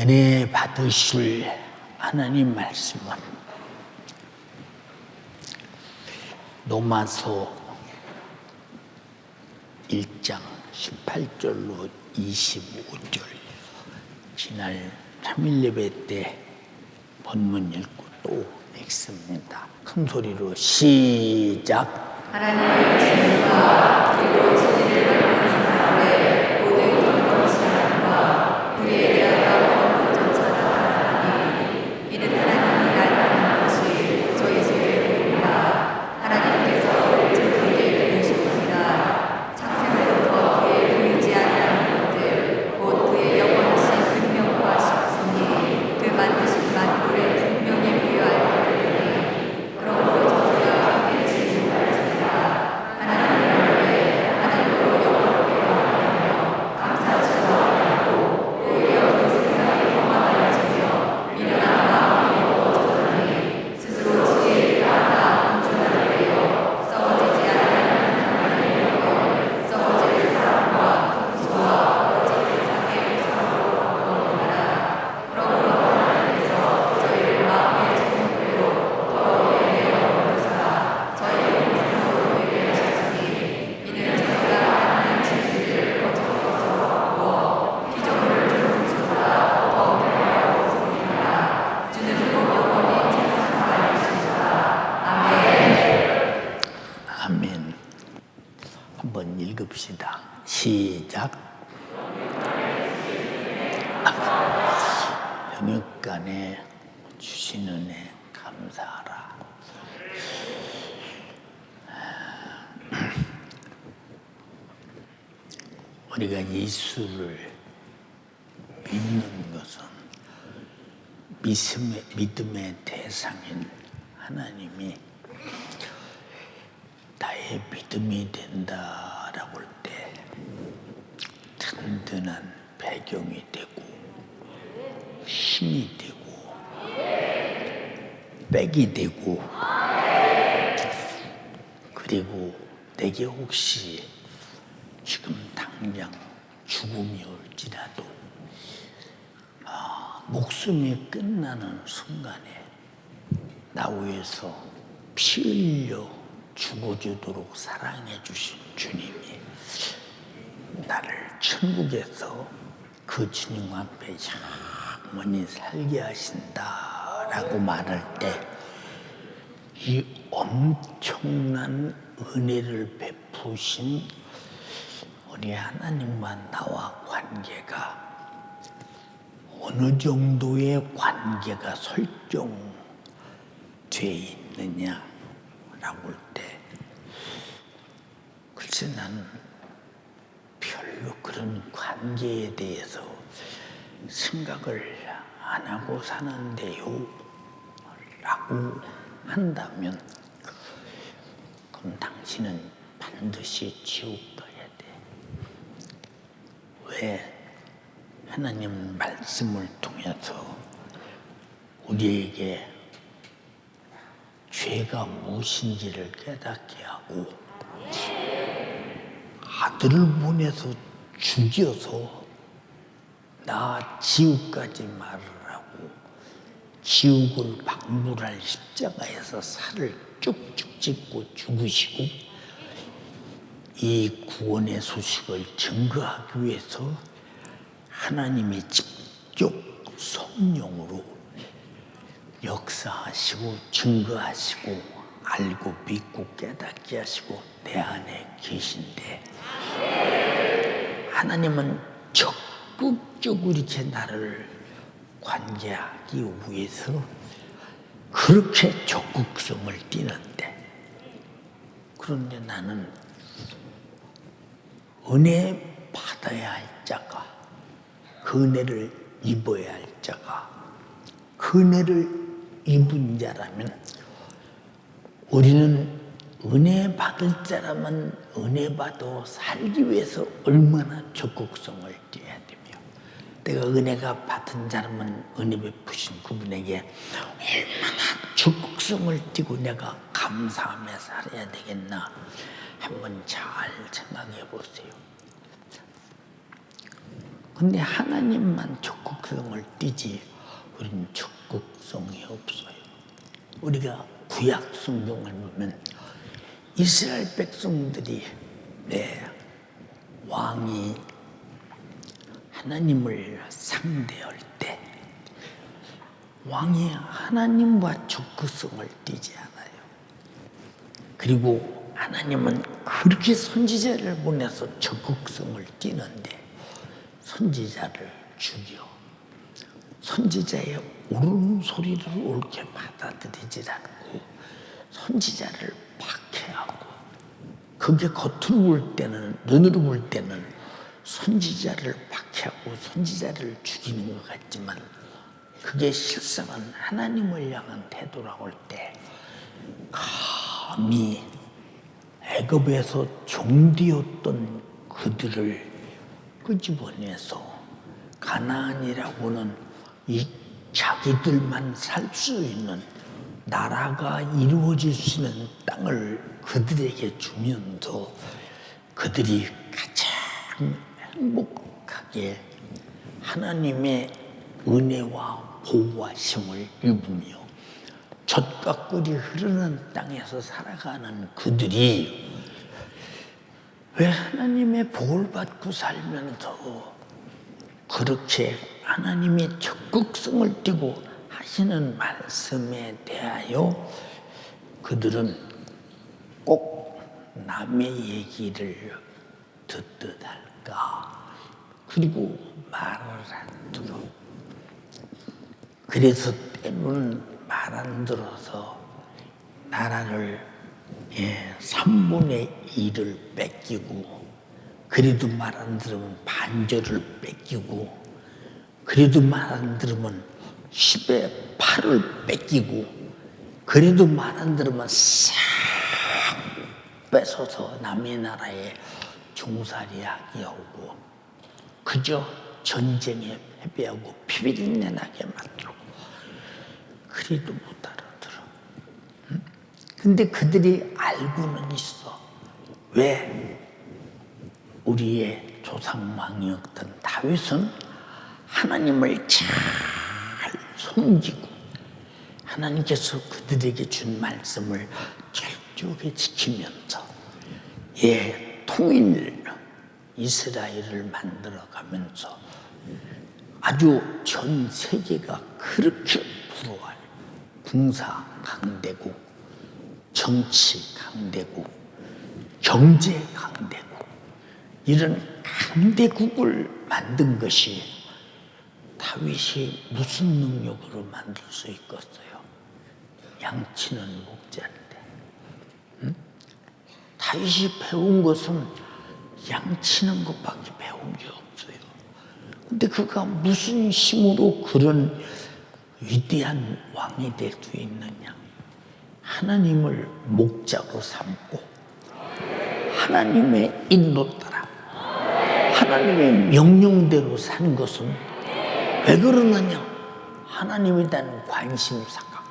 은혜 받으실 하나님 말씀은 로마서 1장 18절로 25절 지난 3일 예배 때 본문 읽고 또 읽습니다. 큰 소리로 시작. 하나님의 진리와 그리고 진리를 받는 사람들의 모든 경건치 않음과 우리에 대하여 원동전차 나타나니 이는 하나님이 알라는 것이 저희 속에 보입니다. 하나님께서 우리에게 보내셨습니다. 창세로부터 그의 보이지 않는 것들 곧 그의 영원하신 능력과 식성이 그 만드신 만물에 분명히 부여할 것들이니 그러므로 저희가 견디지 못할지니라. 하나님의 하나님으로 영원하게 하며 감사치 않고 오히려 그 생각이 험하여지며 미련한 마음으로 저들이 스스로 지혜를 따라 온전하게 되어 썩어지지 않는 하나님의 썩어질 사람과 금수와 어진 세상의 우상으로 바꾸었느니라. 그러므로 하나님께서 저희를 마음의 정욕대로 더럽게 내어 버리사 저희를 우상으로 되게 하셨으니 이는 저희가 하나님의 진리를 거짓것으로 바꾸어 기존을 주는 주보다 더 경외하고 섬깁니다. 주는 곧 영원히 찬송할 것입니다. 아멘. 아멘. 한번 읽읍시다. 시작. 영육간에 주신 은혜 감사하라. 우리가 예수를 믿는 것은 믿음의 대상인 하나님이 나의 믿음이 된다라고 할 때 든든한 배경이 되고 힘이 되고 백이 되고 그리고 내게 혹시 지금 당장 죽음이 올지라도 목숨이 끝나는 순간에 나 위해서 피 흘려 죽어주도록 사랑해 주신 주님이 나를 천국에서 그 주님 앞에 영원히 살게 하신다라고 말할 때 이 엄청난 은혜를 베푸신 우리 하나님과 나와 관계가 어느 정도의 관계가 설정돼 있느냐라고 할 때 글쎄 나는 별로 그런 관계에 대해서 생각을 안 하고 사는데요 라고 한다면 그럼 당신은 반드시 지옥 가야 돼. 왜? 하나님 말씀을 통해서 우리에게 죄가 무엇인지를 깨닫게 하고 아들을 보내서 죽여서 나 지옥까지 말으라고 지옥을 방불할 십자가에서 살을 쭉쭉 찢고 죽으시고 이 구원의 소식을 증거하기 위해서 하나님이 직접 성령으로 역사하시고 증거하시고 알고 믿고 깨닫게 하시고 내 안에 계신데 하나님은 적극적으로 이렇게 나를 관계하기 위해서 그렇게 적극성을 띠는데 그런데 나는 은혜 받아야 할 자가 그 은혜를 입어야 할 자가 그 은혜를 입은 자라면 우리는 은혜 받을 자라면 은혜 받아 살기 위해서 얼마나 적극성을 띠어야 되며 내가 은혜가 받은 자라면 은혜 베푸신 그분에게 얼마나 적극성을 띠고 내가 감사하며 살아야 되겠나 한번 잘 생각해 보세요. 근데 하나님만 적극성을 띠지 우리는 적극성이 없어요. 우리가 구약 성경을 보면 이스라엘 백성들이 왕이 하나님을 상대할 때 왕이 하나님과 적극성을 띠지 않아요. 그리고 하나님은 그렇게 선지자를 보내서 적극성을 띠는데 선지자를 죽여. 선지자의 옳은 소리를 옳게 받아들이지 않고 선지자를 박해하고, 그게 겉으로 볼 때는, 눈으로 볼 때는 선지자를 박해하고 선지자를 죽이는 것 같지만 그게 실상은 하나님을 향한 태도라고 할 때 감히 애굽에서 종되었던 그들을 끄집어내서 가나안이라고는 이 자기들만 살 수 있는 나라가 이루어질 수 있는 땅을 그들에게 주면서 그들이 가장 행복하게 하나님의 은혜와 보호하심을 입으며 젖과 꿀이 흐르는 땅에서 살아가는 그들이 왜 하나님의 복을 받고 살면서 그렇게 하나님의 적극성을 띠고 하시는 말씀에 대하여 그들은 꼭 남의 얘기를 듣듯 할까? 그리고 말을 안 들어. 그래서 때로는 말 안 들어서 나라를 3분의 1을 뺏기고, 그래도 말 안 들으면 반절을 뺏기고, 그래도 말 안 들으면 10의 8을 뺏기고, 그래도 말 안 들으면 싹 뺏어서 남의 나라에 종살이하게 하고, 그저 전쟁에 패배하고 피비린내 나게 만들고, 그래도 못 알아들어. 근데 그들이 알고는 있어. 왜? 우리의 조상왕이었던 다윗은 하나님을 잘 섬기고 하나님께서 그들에게 준 말씀을 철저하게 지키면서 통일 이스라엘을 만들어가면서 아주 전 세계가 그렇게 부러워할 군사 강대국, 정치 강대국, 경제 강대국, 이런 강대국을 만든 것이 다윗이 무슨 능력으로 만들 수 있겠어요? 양치는 목자인데. 다윗이 배운 것은 양치는 것밖에 배운 게 없어요. 근데 그가 무슨 힘으로 그런 위대한 왕이 될 수 있느냐? 하나님을 목자로 삼고 하나님의 인도 따라 하나님의 명령대로 사는 것은 왜 그러느냐? 하나님에 대한 관심사가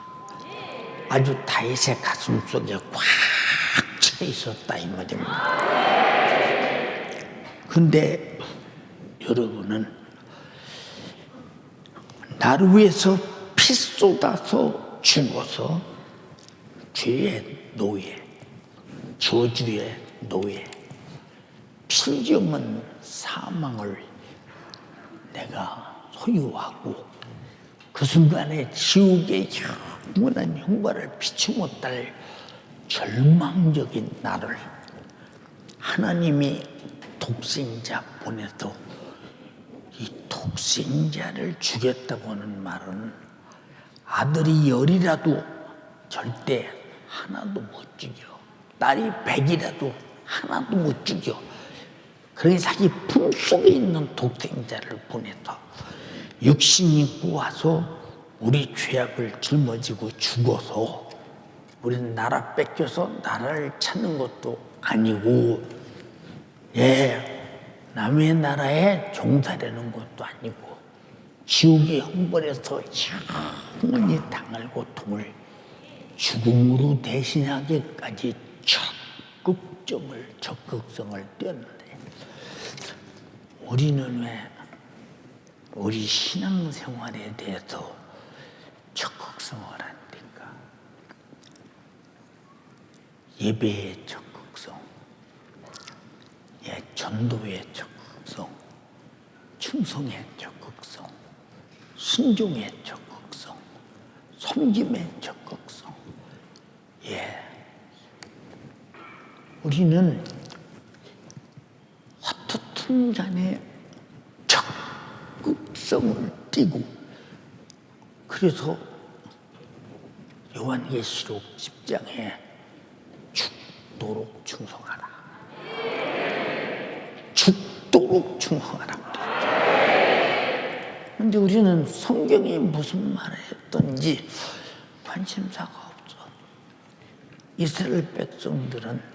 아주 다윗의 가슴 속에 꽉 차 있었다 이 말입니다. 근데 여러분은 나를 위해서 피 쏟아서 죽어서 죄의 노예, 저주의 노예, 필정은 사망을 내가 소유하고 그 순간에 지옥의 영원한 형벌을 피치 못할 절망적인 나를 하나님이 독생자 보내서 이 독생자를 죽였다고 하는 말은 아들이 10이라도 절대 하나도 못 죽여. 딸이 100이라도 하나도 못 죽여. 그러니 자기 품속에 있는 독생자를 보내서 육신 입고 와서 우리 죄악을 짊어지고 죽어서 우리는 나라 뺏겨서 나라를 찾는 것도 아니고 남의 나라에 종살이하는 것도 아니고 지옥의 형벌에서 영원히 당할 고통을 죽음으로 대신하기까지 적극성을 띄었는데 우리는 왜 우리 신앙생활에 대해서 적극성을 한다니까. 예배의 적극성, 전도의 적극성, 충성의 적극성, 순종의 적극성, 섬김의 적극성. 우리는 헛헛한 간에 적극성을 띠고, 그래서 요한계시록 10장에 죽도록 충성하라. 죽도록 충성하라. 그런데 우리는 성경이 무슨 말을 했던지 관심사가 없어. 이스라엘 백성들은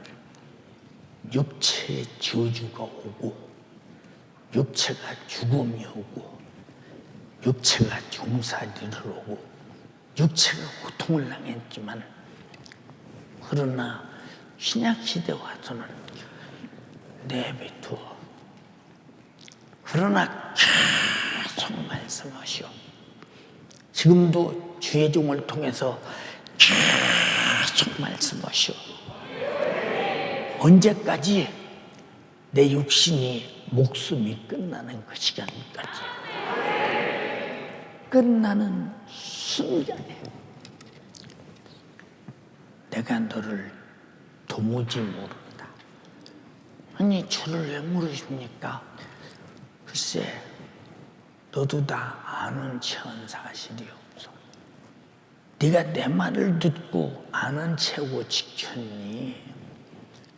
육체의 저주가 오고, 육체가 죽음이 오고, 육체가 종살이를 오고, 육체가 고통을 당했지만, 그러나 신약시대 와서는 내비두어. 그러나 계속 말씀하시오. 지금도 주의 종을 통해서 계속 말씀하시오. 언제까지? 내 육신이, 목숨이 끝나는 그 시간까지. 끝나는 순간에 내가 너를 도무지 모른다. 아니, 저를 왜 모르십니까? 글쎄, 너도 다 아는 체한 사실이 없어. 네가 내 말을 듣고 아는 채고 지켰니?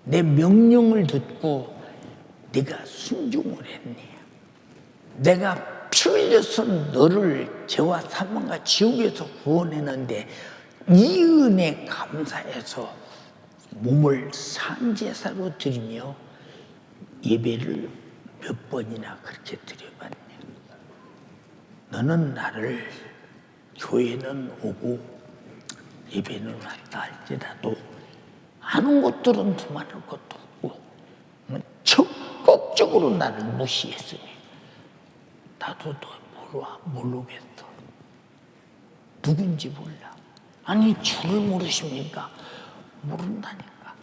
내 명령을 듣고 네가 순종을 했니? 내가 피 흘려서 너를 죄와 사망과 지옥에서 구원했는데 이 은혜 감사해서 몸을 산제사로 드리며 예배를 몇 번이나 그렇게 드려봤냐? 너는 나를 교회는 오고 예배는 왔다 할지라도 아는 것들은 두말할 것도 없고 적극적으로 나를 무시했으니 나도 너 모르겠어. 누군지 몰라. 아니, 주를 모르십니까? 모른다니까.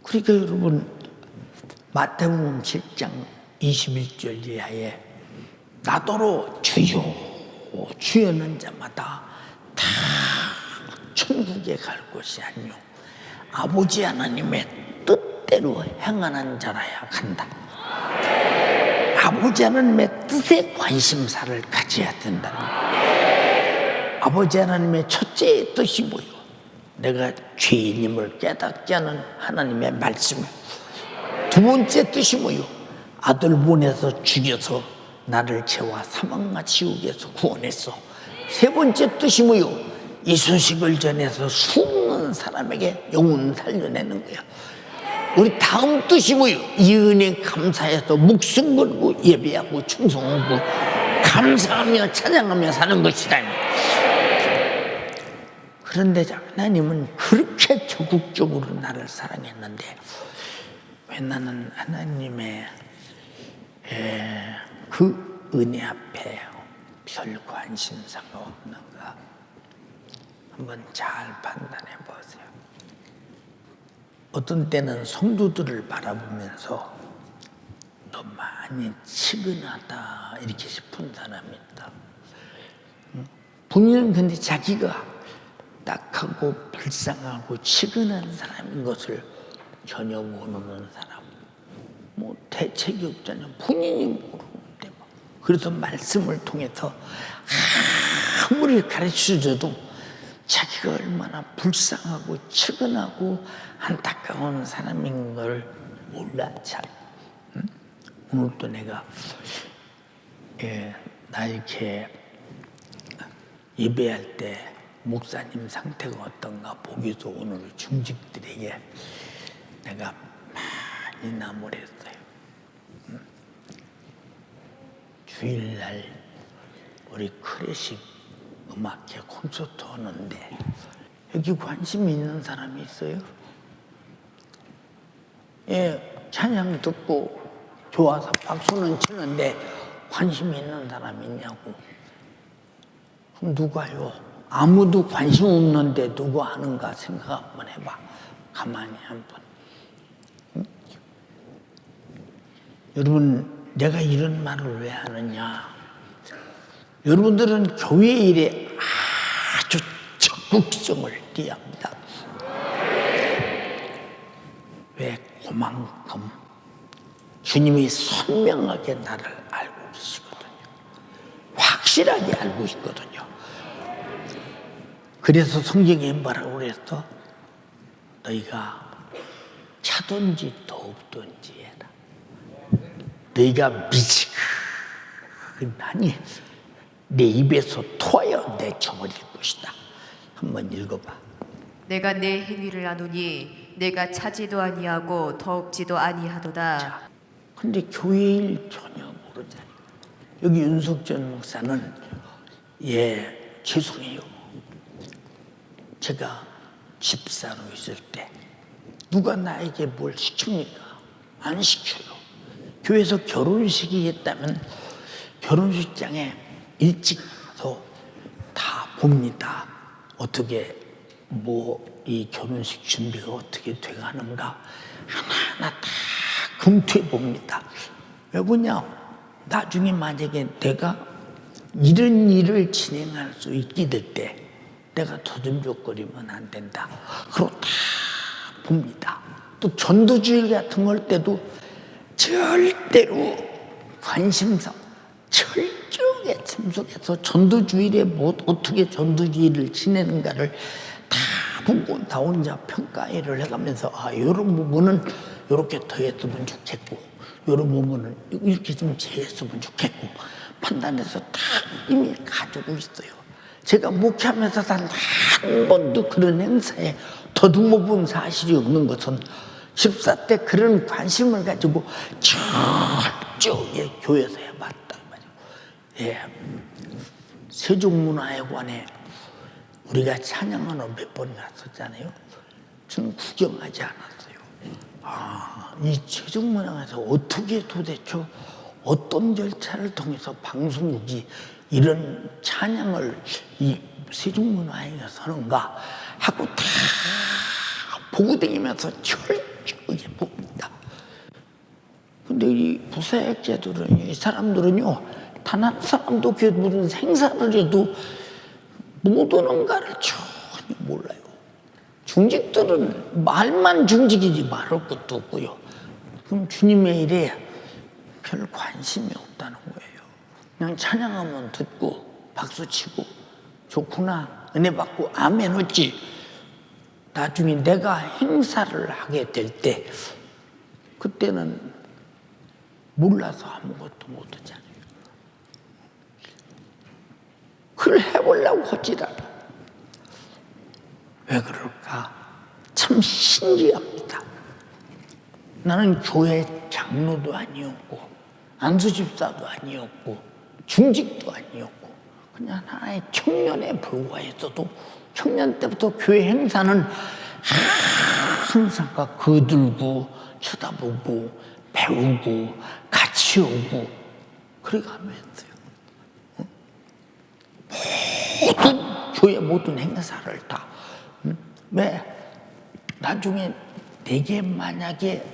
그러니까 여러분, 마태복음 7장 21절 이하에 나더러 주여 주여는 자마다 다 천국에 갈 것이 아니요 아버지 하나님의 뜻대로 행하는 자라야 간다. 아버지 하나님의 뜻에 관심사를 가져야 된다는 거예요. 아버지 하나님의 첫째 뜻이 뭐예요? 내가 죄인임을 깨닫게 하는 하나님의 말씀. 두 번째 뜻이 뭐예요? 아들 보내서 죽여서 나를 죄와 사망과 지옥에서 구원했어. 세 번째 뜻이 뭐예요? 이 소식을 전해서 수없는 사람에게 영혼 살려내는 거야. 우리 다음 뜻이 뭐예요? 이 은혜 감사해서 목숨 걸고 예배하고 충성하고 감사하며 찬양하며 사는 것이다. 그런데 하나님은 그렇게 적극적으로 나를 사랑했는데 왜 나는 하나님의 그 은혜 앞에 별 관심사가 없는가? 한번 잘 판단해 보세요. 어떤 때는 성도들을 바라보면서 너 많이 치근하다 이렇게 싶은 사람이 있다. 본인은 근데 자기가 딱하고 불쌍하고 치근한 사람인 것을 전혀 모르는 사람. 뭐 대책이 없잖아요. 본인이 모르는데 뭐. 그래서 말씀을 통해서 아무리 가르쳐줘도 자기가 얼마나 불쌍하고 치근하고 안타까운 사람인 걸 몰라 잘. 오늘도 내가 나 이렇게 예배할 때 목사님 상태가 어떤가 보기 위해서 오늘 중직들에게 내가 많이 나무랬어요. 주일날 우리 클래식 음악회 콘서트 하는데 여기 관심 있는 사람이 있어요? 찬양 듣고 좋아서 박수는 치는데 관심 있는 사람이 있냐고. 그럼 누가요? 아무도 관심 없는데 누가 하는가 생각 한번 해봐. 가만히 한번. 응? 여러분, 내가 이런 말을 왜 하느냐. 여러분들은 교회 일에 아주 적극성을 띠야 합니다. 왜? 그만큼 주님이 선명하게 나를 알고 계시거든요. 확실하게 알고 있거든요. 그래서 성경에 뭐라고 그랬어? 너희가 차든지 더욱든지 해라. 너희가 미지근하니 내 입에서 토하여 내쳐버릴 것이다. 한번 읽어봐. 내가 내 행위를 아노니 내가 차지도 아니하고 더욱지도 아니하도다. 근데 교회 일 전혀 모르잖아요. 여기 윤석전 목사는 죄송해요. 제가 집사로 있을 때 누가 나에게 뭘 시킵니까? 안 시켜요. 교회에서 결혼식이 있다면 결혼식장에 일찍 가서 다 봅니다. 어떻게 이 결혼식 준비가 어떻게 돼가는가 하나하나 다 검토해 봅니다. 왜 보냐? 나중에 만약에 내가 이런 일을 진행할 수 있게 될 때 내가 더듬적거리면 안 된다. 그리고 다 봅니다. 또 전도주일 같은 걸 때도 절대로 관심사 철저하게 참석해서 전도주일에 어떻게 전도주일을 지내는가를 다 보고 나 혼자 평가회를 해가면서 이런 부분은 이렇게 더 했으면 좋겠고 이런 부분은 이렇게 좀 재했으면 좋겠고 판단해서 다 이미 가지고 있어요. 제가 목회하면서 단 한 번도 그런 행사에 더듬어 본 사실이 없는 것은 집사 때 그런 관심을 가지고 철저하게 교회에서 해봤다 말이에요. 세종문화회관에 우리가 찬양하러 몇 번 갔었잖아요. 저는 구경하지 않았어요. 이 세종문화회관에서 어떻게 도대체 어떤 절차를 통해서 방송국이 이런 찬양을 이 세종문화회관에서 하는가 하고 다 보고 다니면서 철저하게 봅니다. 근데 이 부사역자들은, 이 사람들은요, 단 한 사람도 무슨 행사를 해도 못 오는가를 전혀 몰라요. 중직들은 말만 중직이지 말할 것도 없고요. 그럼 주님의 일에 별 관심이 없다는 거예요. 그냥 찬양하면 듣고 박수치고 좋구나 은혜 받고 아멘 했지. 나중에 내가 행사를 하게 될 때 그때는 몰라서 아무것도 못하잖아요. 그걸 해보려고 하질 않아. 왜 그럴까? 참 신기합니다. 나는 교회 장로도 아니었고 안수집사도 아니었고 중직도 아니었고 그냥 하나의 청년에 불과했어도 청년 때부터 교회 행사는 항상 거들고 쳐다보고 배우고 같이 오고 그렇게 하면 했어요. 교회 모든 행사를 다. 왜? 나중에 내게 만약에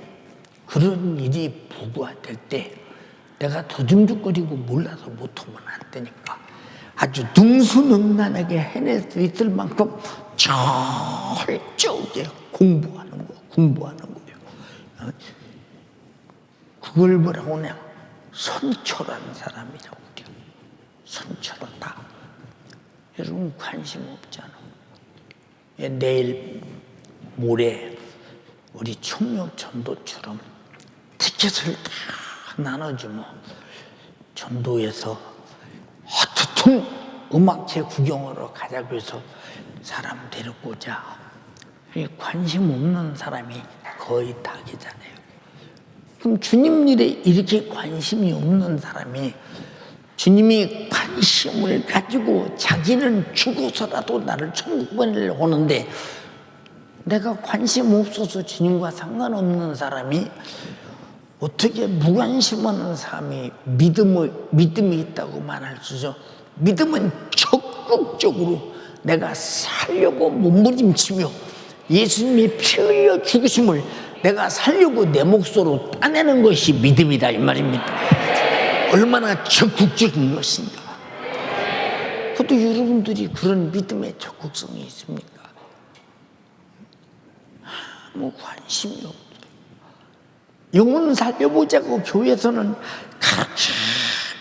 그런 일이 부과될 때 내가 더듬적거리고 몰라서 못하면 안 되니까 아주 능수능란하게 해낼 수 있을 만큼 철저하게 공부하는 거예요. 그걸 뭐라고 하냐? 선철한 사람이라고 그래요. 선철하다. 여러분 관심 없잖아. 내일 모레 우리 총력 전도처럼 티켓을 다 나눠주면 전도에서 어떻든 음악회 구경으로 가자고 해서 사람 데리고 오자. 관심 없는 사람이 거의 닭이잖아요. 그럼 주님 일에 이렇게 관심이 없는 사람이 주님이 관심을 가지고 자기는 죽어서라도 나를 천국 보내려고 하는데 내가 관심 없어서 주님과 상관없는 사람이 어떻게 무관심한 사람이 믿음이 있다고 말할 수 있죠? 믿음은 적극적으로 내가 살려고 몸부림치며 예수님이 피 흘려 죽으심을 내가 살려고 내 몫으로 따내는 것이 믿음이다 이 말입니다. 얼마나 적극적인 것인가. 그것도 여러분들이 그런 믿음의 적극성이 있습니까? 아무 관심이 없어요. 영혼을 살려보자고 교회에서는 그렇게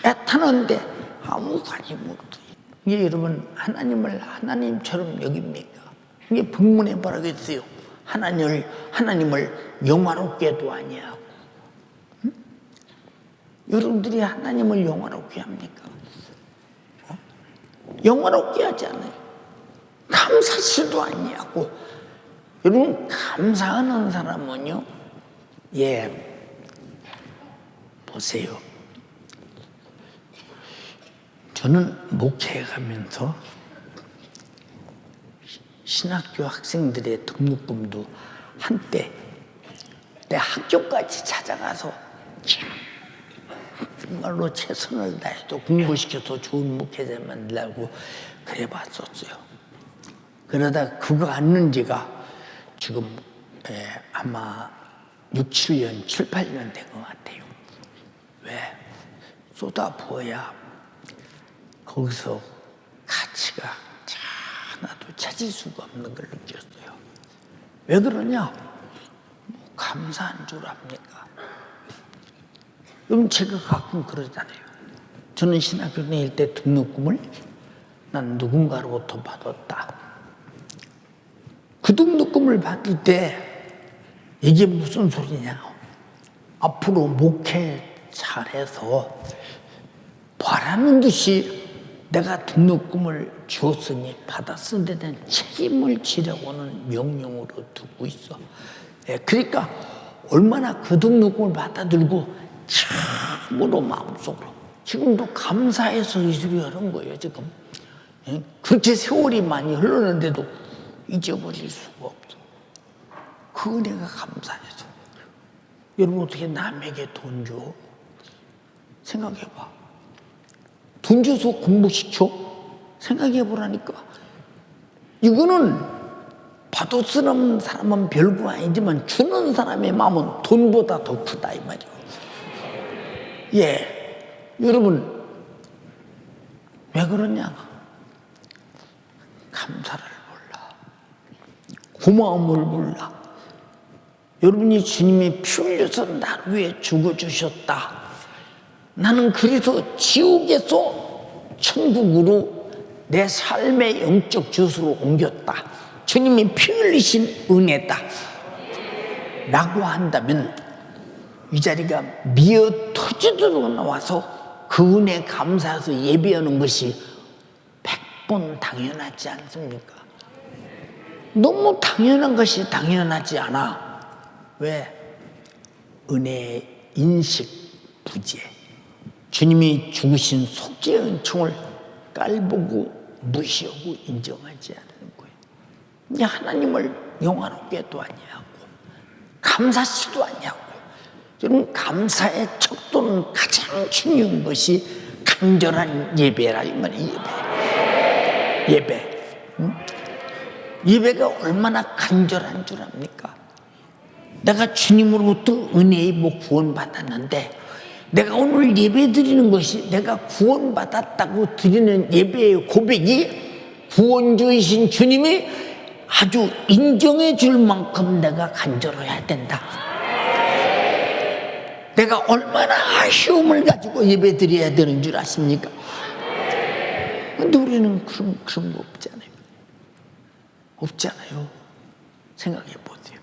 애타는데 아무 관심 없어요. 이게 여러분 하나님을 하나님처럼 여깁니까? 이게 본문에 바라겠어요. 하나님을 영화롭게도 아니하고, 응? 여러분들이 하나님을 영화롭게 합니까? 영화롭게 하지 않아요. 감사치도 아니하고. 여러분 감사하는 사람은요, 보세요. 저는 목회에 가면서 신학교 학생들의 등록금도 한때 내 학교까지 찾아가서 정말로 최선을 다해서 공부시켜서 좋은 목회자 만들려고 그래 봤었어요. 그러다 그거 앉는 지가 지금 아마 6, 7년, 7, 8년 된 것 같아요. 왜? 쏟아부어야 거기서 가치가 하나도 찾을 수가 없는 걸 느꼈어요. 왜 그러냐? 감사한 줄 압니까? 여러분 제가 가끔 그러잖아요. 저는 신학교 다닐 때 등록금을 난 누군가로부터 받았다. 그 등록금을 받을 때 이게 무슨 소리냐? 앞으로 목회 잘해서 바라는 듯이 내가 등록금을 주었으니 받았을 때 대한 책임을 지려고는 명령으로 듣고 있어. 그러니까 얼마나 그 등록금을 받아들고 참으로 마음속으로 지금도 감사해서 이 소리 하는 거예요. 지금 그렇게 세월이 많이 흘렀는데도 잊어버릴 수가 없어. 그 은혜가 감사해서. 여러분 어떻게 남에게 돈 줘? 생각해봐. 돈 줘서 공부시켜? 생각해보라니까. 이거는 받아쓰는 사람은 별거 아니지만 주는 사람의 마음은 돈보다 더 크다 이 말이에요. 여러분 왜 그러냐? 감사를 몰라. 고마움을 몰라. 여러분이 주님이 피 흘려서 나를 위해 죽어주셨다. 나는 그래서 지옥에서 천국으로 내 삶의 영적 주소로 옮겼다. 주님이 피 흘리신 은혜다. 라고 한다면 이 자리가 미어 터지도록 나와서 그 은혜에 감사해서 예배하는 것이 100번 당연하지 않습니까? 너무 당연한 것이 당연하지 않아. 왜? 은혜의 인식 부재. 주님이 죽으신 속죄의 은총을 깔보고 무시하고 인정하지 않는 거예요. 하나님을 영화롭게도 아니하고 감사치도 아니하고. 여러분 감사의 척도는 가장 중요한 것이 간절한 예배라 이 말이에요. 예배. 예배가 얼마나 간절한 줄 압니까? 내가 주님으로부터 은혜의 구원받았는데 내가 오늘 예배 드리는 것이 내가 구원받았다고 드리는 예배의 고백이 구원주이신 주님이 아주 인정해 줄 만큼 내가 간절해야 된다. 내가 얼마나 아쉬움을 가지고 예배 드려야 되는 줄 아십니까? 근데 우리는 그런 거 없잖아요. 없잖아요. 생각해 보세요.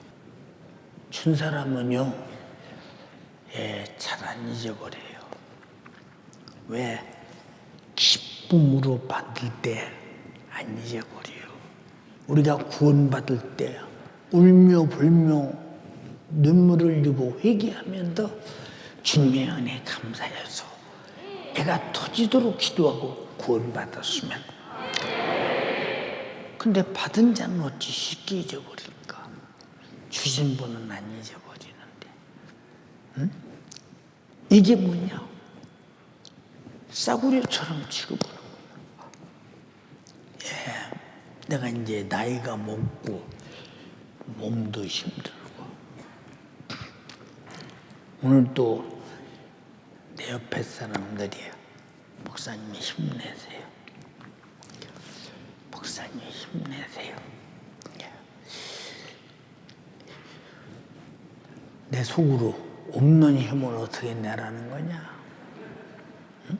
준 사람은요, 잘 안 잊어버려요. 왜? 기쁨으로 받을 때 안 잊어버려요. 우리가 구원받을 때 울며 불며 눈물을 흘리고 회개하면서 주님의 은혜에 감사해서 애가 터지도록 기도하고 구원받았으면. 근데 받은 자는 어찌 쉽게 잊어버릴까? 주신 분은 안 잊어버리는데. 응? 이게 뭐냐? 싸구려처럼 취급하는 거예요. 예, 내가 이제 나이가 먹고 몸도 힘들고 오늘 또 내 옆에 사람들이 목사님이 힘내세요. 목사님 힘내세요. 내 속으로 없는 힘을 어떻게 내라는 거냐? 응?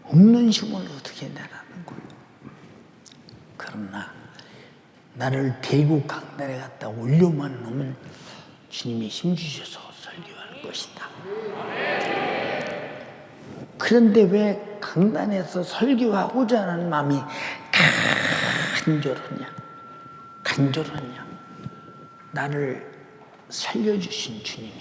없는 힘을 어떻게 내라는 거야? 그러나 나를 대구 강단에 갖다 올려만 놓으면 주님이 힘주셔서 설교할 것이다. 그런데 왜 강단에서 설교하고자 하는 마음이 간절하냐? 나를 살려주신 주님이,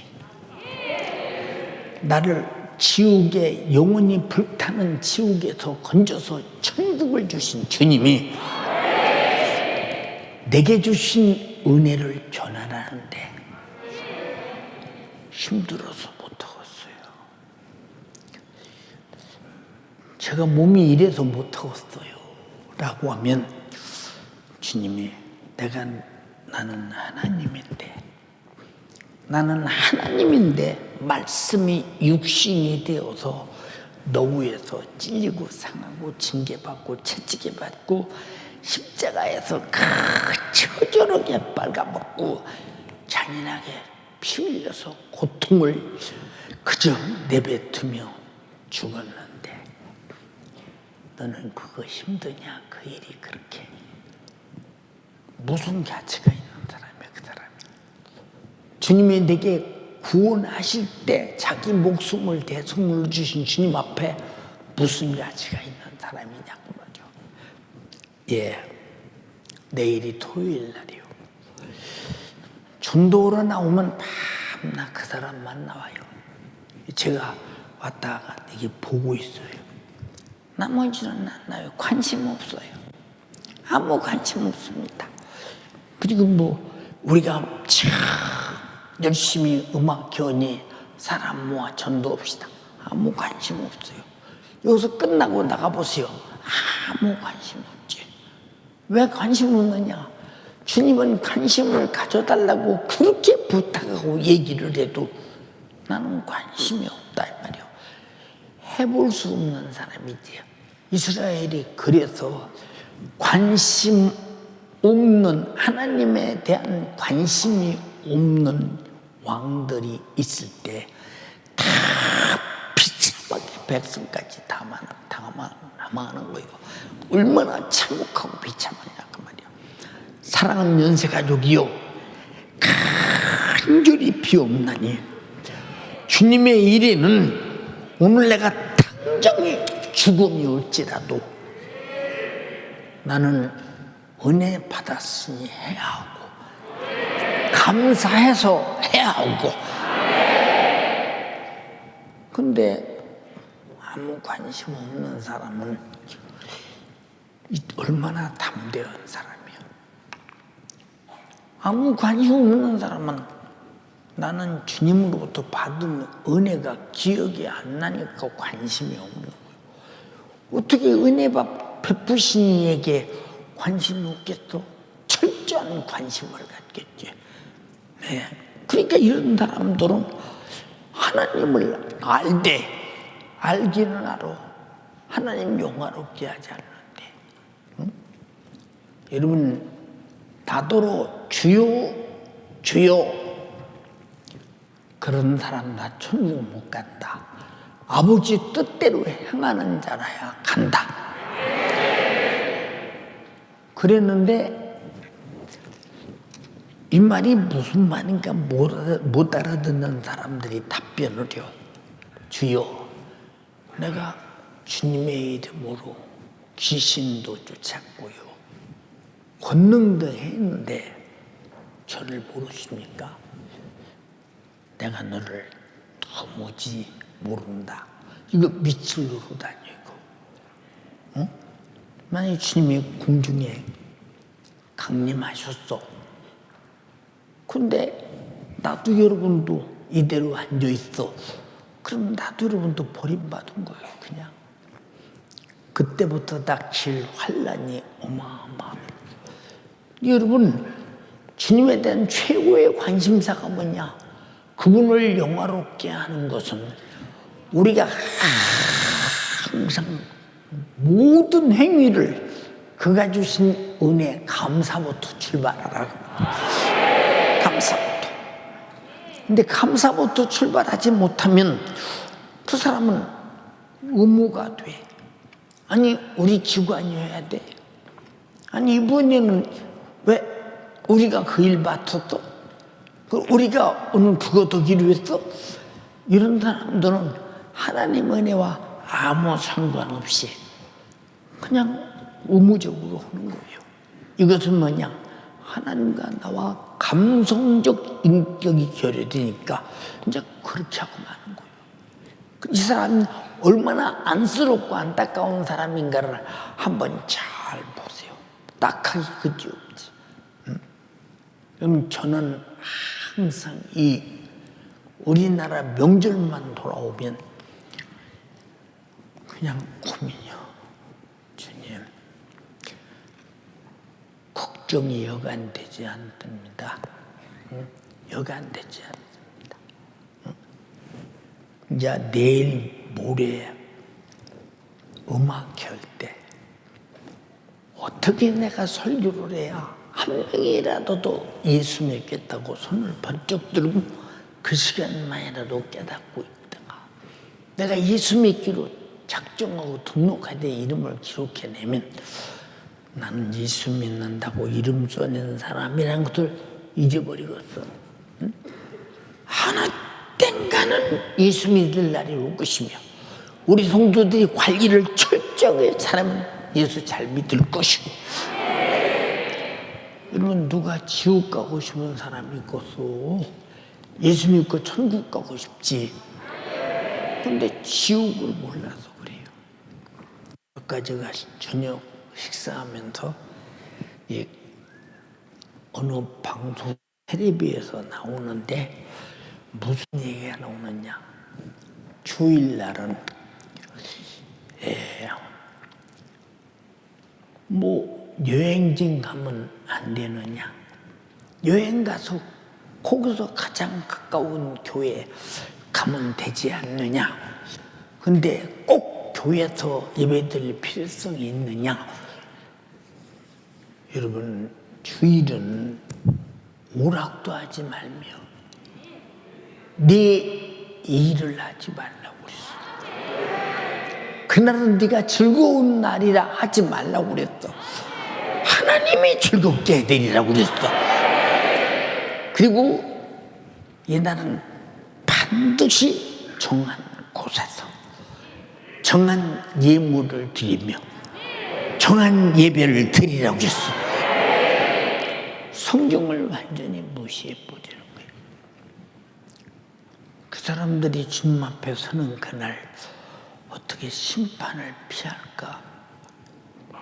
나를 지옥에 영원히 불타는 지옥에서 건져서 천국을 주신 주님이 내게 주신 은혜를 전하라는데 힘들어서 못하겠어요. 제가 몸이 이래서 못하겠어요 라고 하면 주님이 나는 하나님인데 말씀이 육신이 되어서 노후에서 찔리고 상하고 징계받고 채찍에받고 십자가에서 처절하게 빨가먹고 잔인하게 피 흘려서 고통을 그저 내뱉으며 죽었는데 너는 그거 힘드냐? 그 일이 그렇게 무슨 가치가 있는 사람이야, 그 사람이. 주님이 내게 구원하실 때 자기 목숨을 대속물로 주신 주님 앞에 무슨 가치가 있는 사람이냐고 말이죠. 예, 내일이 토요일 날이요. 전도로 나오면 밤낮 그 사람만 나와요. 제가 왔다가 이게 보고 있어요. 나머지는 안 나요. 관심 없어요. 아무 관심 없습니다. 그리고 우리가 참 열심히 음악 교원이 사람 모아 전도합시다. 아무 관심 없어요. 여기서 끝나고 나가보세요. 아무 관심 없지. 왜 관심 없느냐? 주님은 관심을 가져달라고 그렇게 부탁하고 얘기를 해도 나는 관심이 없다 이 말이요. 해볼 수 없는 사람이지요. 이스라엘이 그래서 관심 없는, 하나님에 대한 관심이 없는 왕들이 있을 때 다 비참하게 백성까지 다 당하는 거예요. 얼마나 참혹하고 비참하냐 그 말이야. 사랑하는 연세가족이요, 간절히 비옵나니 주님의 일에는 오늘 내가 당장에 죽음이 올지라도 나는 은혜 받았으니 해야 하고 감사해서 해야 하고. 근데 아무 관심 없는 사람은 얼마나 담대한 사람이야. 아무 관심 없는 사람은 나는 주님으로부터 받은 은혜가 기억이 안 나니까 관심이 없는 거예요. 어떻게 은혜 베푸신 이에게 관심이 없겠어? 철저한 관심을 갖겠지. 네. 그러니까 이런 사람들은 하나님을 알기는 알아. 하나님 영화롭게 하지 않는데. 응? 여러분, 나더러 주여 그런 사람 나 천국 못 간다. 아버지 뜻대로 행하는 자라야 간다. 그랬는데 이 말이 무슨 말인가 못 알아듣는 사람들이 답변을 해요. 주여, 내가 주님의 이름으로 귀신도 쫓았고요, 권능도 했는데 저를 모르십니까? 내가 너를 도무지 모른다. 이거 밑을 누르 다니고, 응? 만약 주님이 공중에 강림하셨어. 근데 나도 여러분도 이대로 앉아 있어. 그럼 나도 여러분도 버림받은 거예요. 그냥 그때부터 닥칠 환란이 어마어마합니다. 여러분, 주님에 대한 최고의 관심사가 뭐냐? 그분을 영화롭게 하는 것은 우리가 항상 모든 행위를 그가 주신 은혜 감사부터 출발하라고. 감사부터. 근데 감사부터 출발하지 못하면 그 사람은 의무가 돼. 아니, 우리 기관이어야 돼. 아니, 이번에는 왜 우리가 그 일 맡았어? 우리가 오늘 그거 더기로 했어? 이런 사람들은 하나님 은혜와 아무 상관없이 그냥 의무적으로 하는 거예요. 이것은 뭐냐? 하나님과 나와 감성적 인격이 결여되니까 이제 그렇게 하고 마는 거예요. 이 사람이 얼마나 안쓰럽고 안타까운 사람인가를 한번 잘 보세요. 딱하게 그지 없지. 그럼 저는 항상 이 우리나라 명절만 돌아오면 그냥 고민이요. 주님, 걱정이 여간되지 않습니다. 여간되지 않습니다. 이제 내일 모레 음악 할 때 어떻게 내가 설교를 해야 한 명이라도 예수 믿겠다고 손을 번쩍 들고 그 시간만이라도 깨닫고 있다가 내가 예수 믿기로 작정하고 등록하되 이름을 기록해내면 나는 예수 믿는다고 이름 써낸 사람이라는 것을 잊어버리겠어. 응? 하나 땡가는 예수 믿을 날이 올 것이며 우리 성도들이 관리를 철저하게 잘하면 예수 잘 믿을 것이고. 여러분, 누가 지옥 가고 싶은 사람이 있겠어? 예수 믿고 천국 가고 싶지. 근데 지옥을 몰라서 그래요. 아까 제가 저녁 식사하면서 어느 방송 텔레비에서 나오는데 무슨 얘기가 나오느냐? 주일날은 뭐 여행진 가면 안 되느냐? 여행 가서 거기서 가장 가까운 교회 가면 되지 않느냐? 근데 꼭 교회에서 예배드릴 필요성이 있느냐? 여러분, 주일은 오락도 하지 말며 네 일을 하지 말라고 그랬어. 그날은 네가 즐거운 날이라 하지 말라고 그랬어. 하나님이 즐겁게 해드리라고 그랬어. 그리고 이날은 반드시 정한 곳에서 정한 예물을 드리며 정한 예배를 드리라고 했어. 성경을 완전히 무시해버리는 거예요. 그 사람들이 주님 앞에 서는 그날 어떻게 심판을 피할까?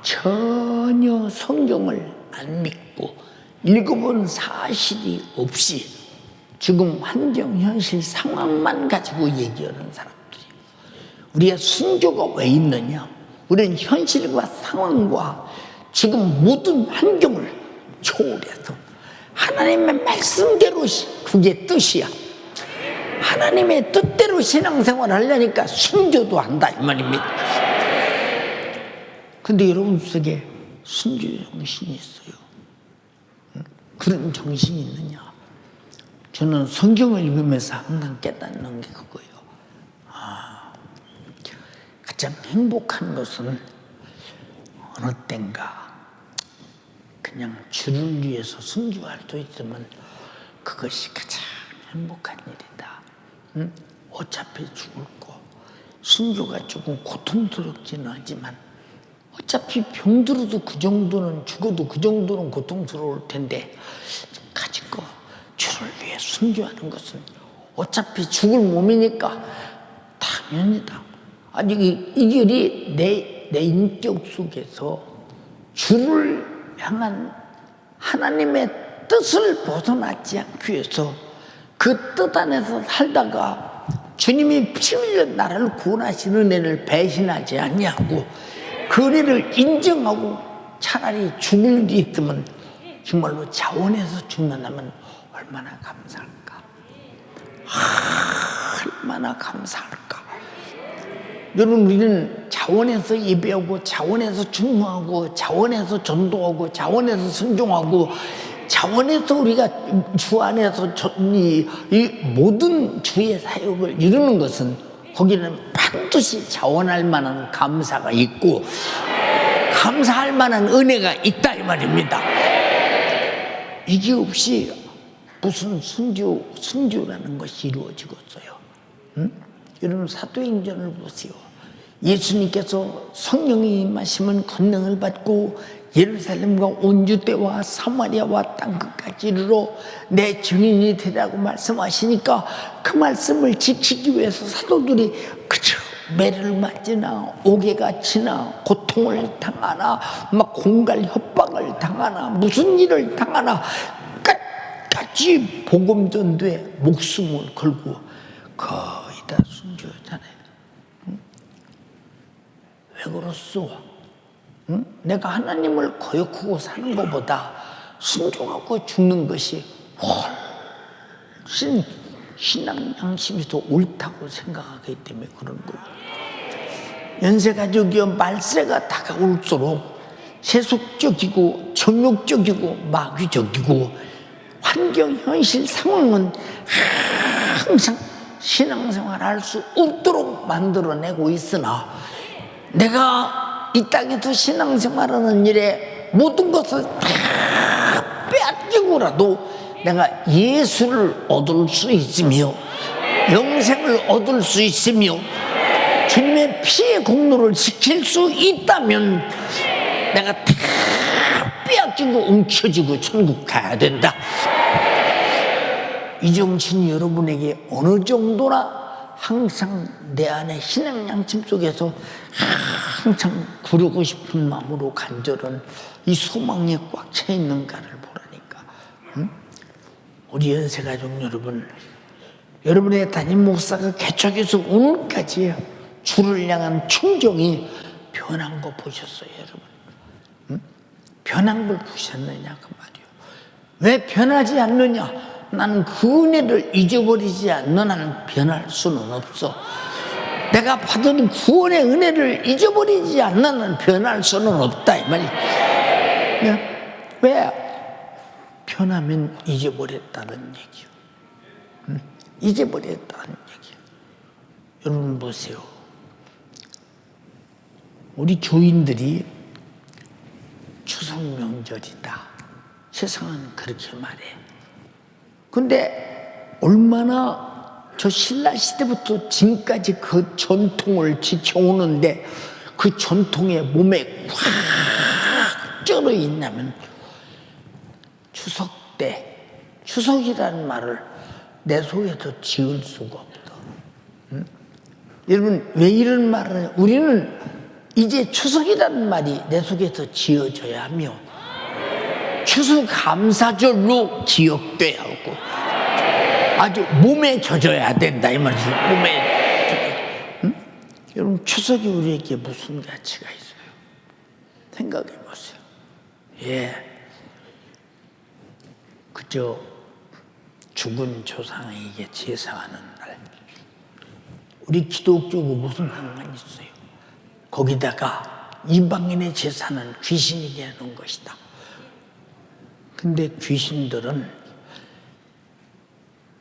전혀 성경을 안 믿고 읽어본 사실이 없이 지금 환경, 현실 상황만 가지고 얘기하는 사람들이. 우리가 순교가 왜 있느냐? 우리는 현실과 상황과 지금 모든 환경을 초월해서 하나님의 말씀대로 그게 뜻이야. 하나님의 뜻대로 신앙생활을 하려니까 순교도 한다 이 말입니다. 근데 여러분 속에 순교 정신이 있어요. 그런 정신이 있느냐? 저는 성경을 읽으면서 항상 깨닫는 게 그거예요. 가장 행복한 것은 어느 땐가 그냥 주를 위해서 순교할 수 있으면 그것이 가장 행복한 일이다. 응? 어차피 죽을 거. 순교가 조금 고통스럽지는 하지만 어차피 병들어도 그 정도는, 죽어도 그 정도는 고통스러울 텐데 가진 거 주를 위해 순교하는 것은 어차피 죽을 몸이니까 당연이다. 아니 이 길이 내 인격 속에서 주를 향한 하나님의 뜻을 벗어나지 않기 위해서 그 뜻 안에서 살다가 주님이 피 흘려 나를 구원하시는 은혜를 배신하지 않냐고 그 은혜를 인정하고 차라리 죽을 일이 있으면 정말로 자원해서 죽는다면 얼마나 감사할까. 얼마나 감사할까. 여러분, 우리는 자원해서 예배하고 자원해서 충성하고 자원해서 전도하고 자원해서 순종하고 자원해서 우리가 주 안에서 이 모든 주의 사역을 이루는 것은 거기는 반드시 자원할 만한 감사가 있고 감사할 만한 은혜가 있다 이 말입니다. 이게 없이 무슨 순교라는 것이 이루어지겠어요? 응? 여러분, 사도행전을 보세요. 예수님께서 성령이 임하시면 권능을 받고 예루살렘과 온 유대와 사마리아와 땅끝까지 이르러 내 증인이 되라고 말씀하시니까 그 말씀을 지키기 위해서 사도들이 그저 매를 맞으나 옥에가 치나 고통을 당하나 막 공갈 협박을 당하나 무슨 일을 당하나 끝까지 복음 전도에 목숨을 걸고 거의 다 순교했잖아요. 응? 왜 그렇소? 응? 내가 하나님을 거역하고 사는 것보다 순종하고 죽는 것이 훨씬 신앙 양심이 더 옳다고 생각하기 때문에 그런 거예요. 연세가족이여 말세가 다가올수록 세속적이고 정욕적이고 마귀적이고 환경 현실 상황은 항상 신앙생활 할 수 없도록 만들어내고 있으나 내가 이 땅에서 신앙생활하는 일에 모든 것을 다 빼앗기고라도 내가 예수를 얻을 수 있으며 영생을 얻을 수 있으며 주님의 피의 공로를 지킬 수 있다면 내가 다 빼앗기고 움켜쥐고 천국 가야 된다. 이 정신이 여러분에게 어느 정도나 항상 내 안에 신앙 양심 속에서 항상 구르고 싶은 마음으로 간절한 이 소망에 꽉 차 있는가를 보라니까. 응? 우리 연세가족 여러분, 여러분의 담임 목사가 개척에서 오늘까지 주를 향한 충정이 변한 거 보셨어요, 여러분? 응? 변한 걸 보셨느냐 그 말이요. 왜 변하지 않느냐? 나는 그 은혜를 잊어버리지 않는 한 변할 수는 없어. 내가 받은 구원의 은혜를 잊어버리지 않는 한 변할 수는 없다 이 말이야. 왜? 변하면 잊어버렸다는 얘기요. 응? 잊어버렸다는 얘기요. 여러분 보세요. 우리 교인들이 추석 명절이다. 세상은 그렇게 말해. 근데 얼마나 저 신라 시대부터 지금까지 그 전통을 지켜오는데 그 전통에 몸에 꽉 쩔어 있냐면 추석 때 추석이라는 말을 내 속에서 지을 수가 없어. 응? 여러분 왜 이런 말을 우리는 이제 추석이라는 말이 내 속에서 지어져야 하며 추수감사절로 기억돼야 하고 아주 몸에 젖어야 된다 이 말이죠. 몸에 응? 여러분 추석이 우리에게 무슨 가치가 있어요? 생각해 보세요. 예, 그저 죽은 조상에게 제사하는 날. 우리 기독교고 무슨 상관이 있어요? 거기다가 이방인의 제사는 귀신에게 하는 것이다. 근데 귀신들은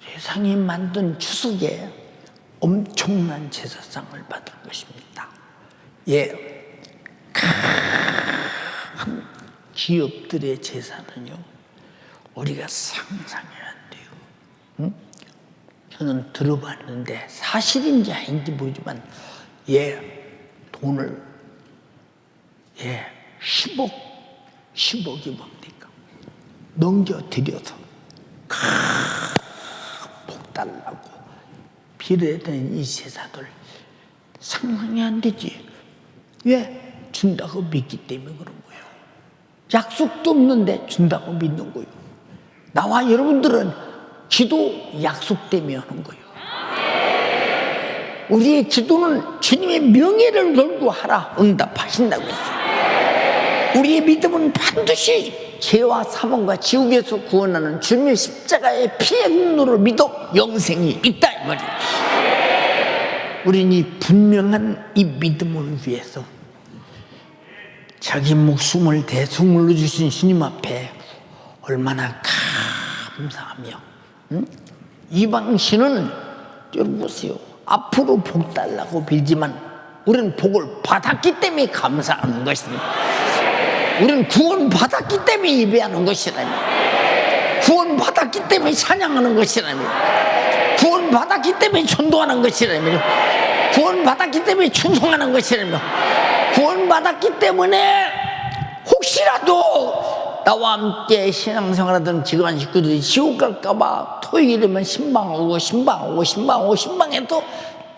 세상이 만든 추석에 엄청난 제사상을 받을 것입니다. 예, 큰 기업들의 제사는요, 우리가 상상해야 안 돼요. 응? 저는 들어봤는데 사실인지 아닌지 모르지만 돈을 10억이 뭡니까? 넘겨드려서 복 달라고 빌어야되는 이 제사들 상상이 안 되지. 왜? 준다고 믿기 때문에 그런 거예요. 약속도 없는데 준다고 믿는 거예요. 나와 여러분들은 기도 약속 때문에 하는 거예요. 우리의 기도는 주님의 명예를 걸고 하라 응답하신다고 했어요. 우리의 믿음은 반드시 죄와 사망과 지옥에서 구원하는 주님의 십자가의 피의 공로를 믿어 영생이 있다 이 말이에요. 우리는 이 분명한 이 믿음을 위해서 자기 목숨을 대속물로 주신 주님 앞에 얼마나 감사하며, 이방신은 여러분 보세요. 앞으로 복 달라고 빌지만 우리는 복을 받았기 때문에 감사하는 것입니다. 우리는 구원 받았기 때문에 예배하는 것이라며, 구원 받았기 때문에 찬양하는 것이라며, 구원 받았기 때문에 전도하는 것이라며, 구원 받았기 때문에 충성하는 것이라며, 구원 받았기 때문에 혹시라도 나와 함께 신앙생활하던 지구한 식구들이 지옥 갈까봐 토요일이면 신방하고 신방해도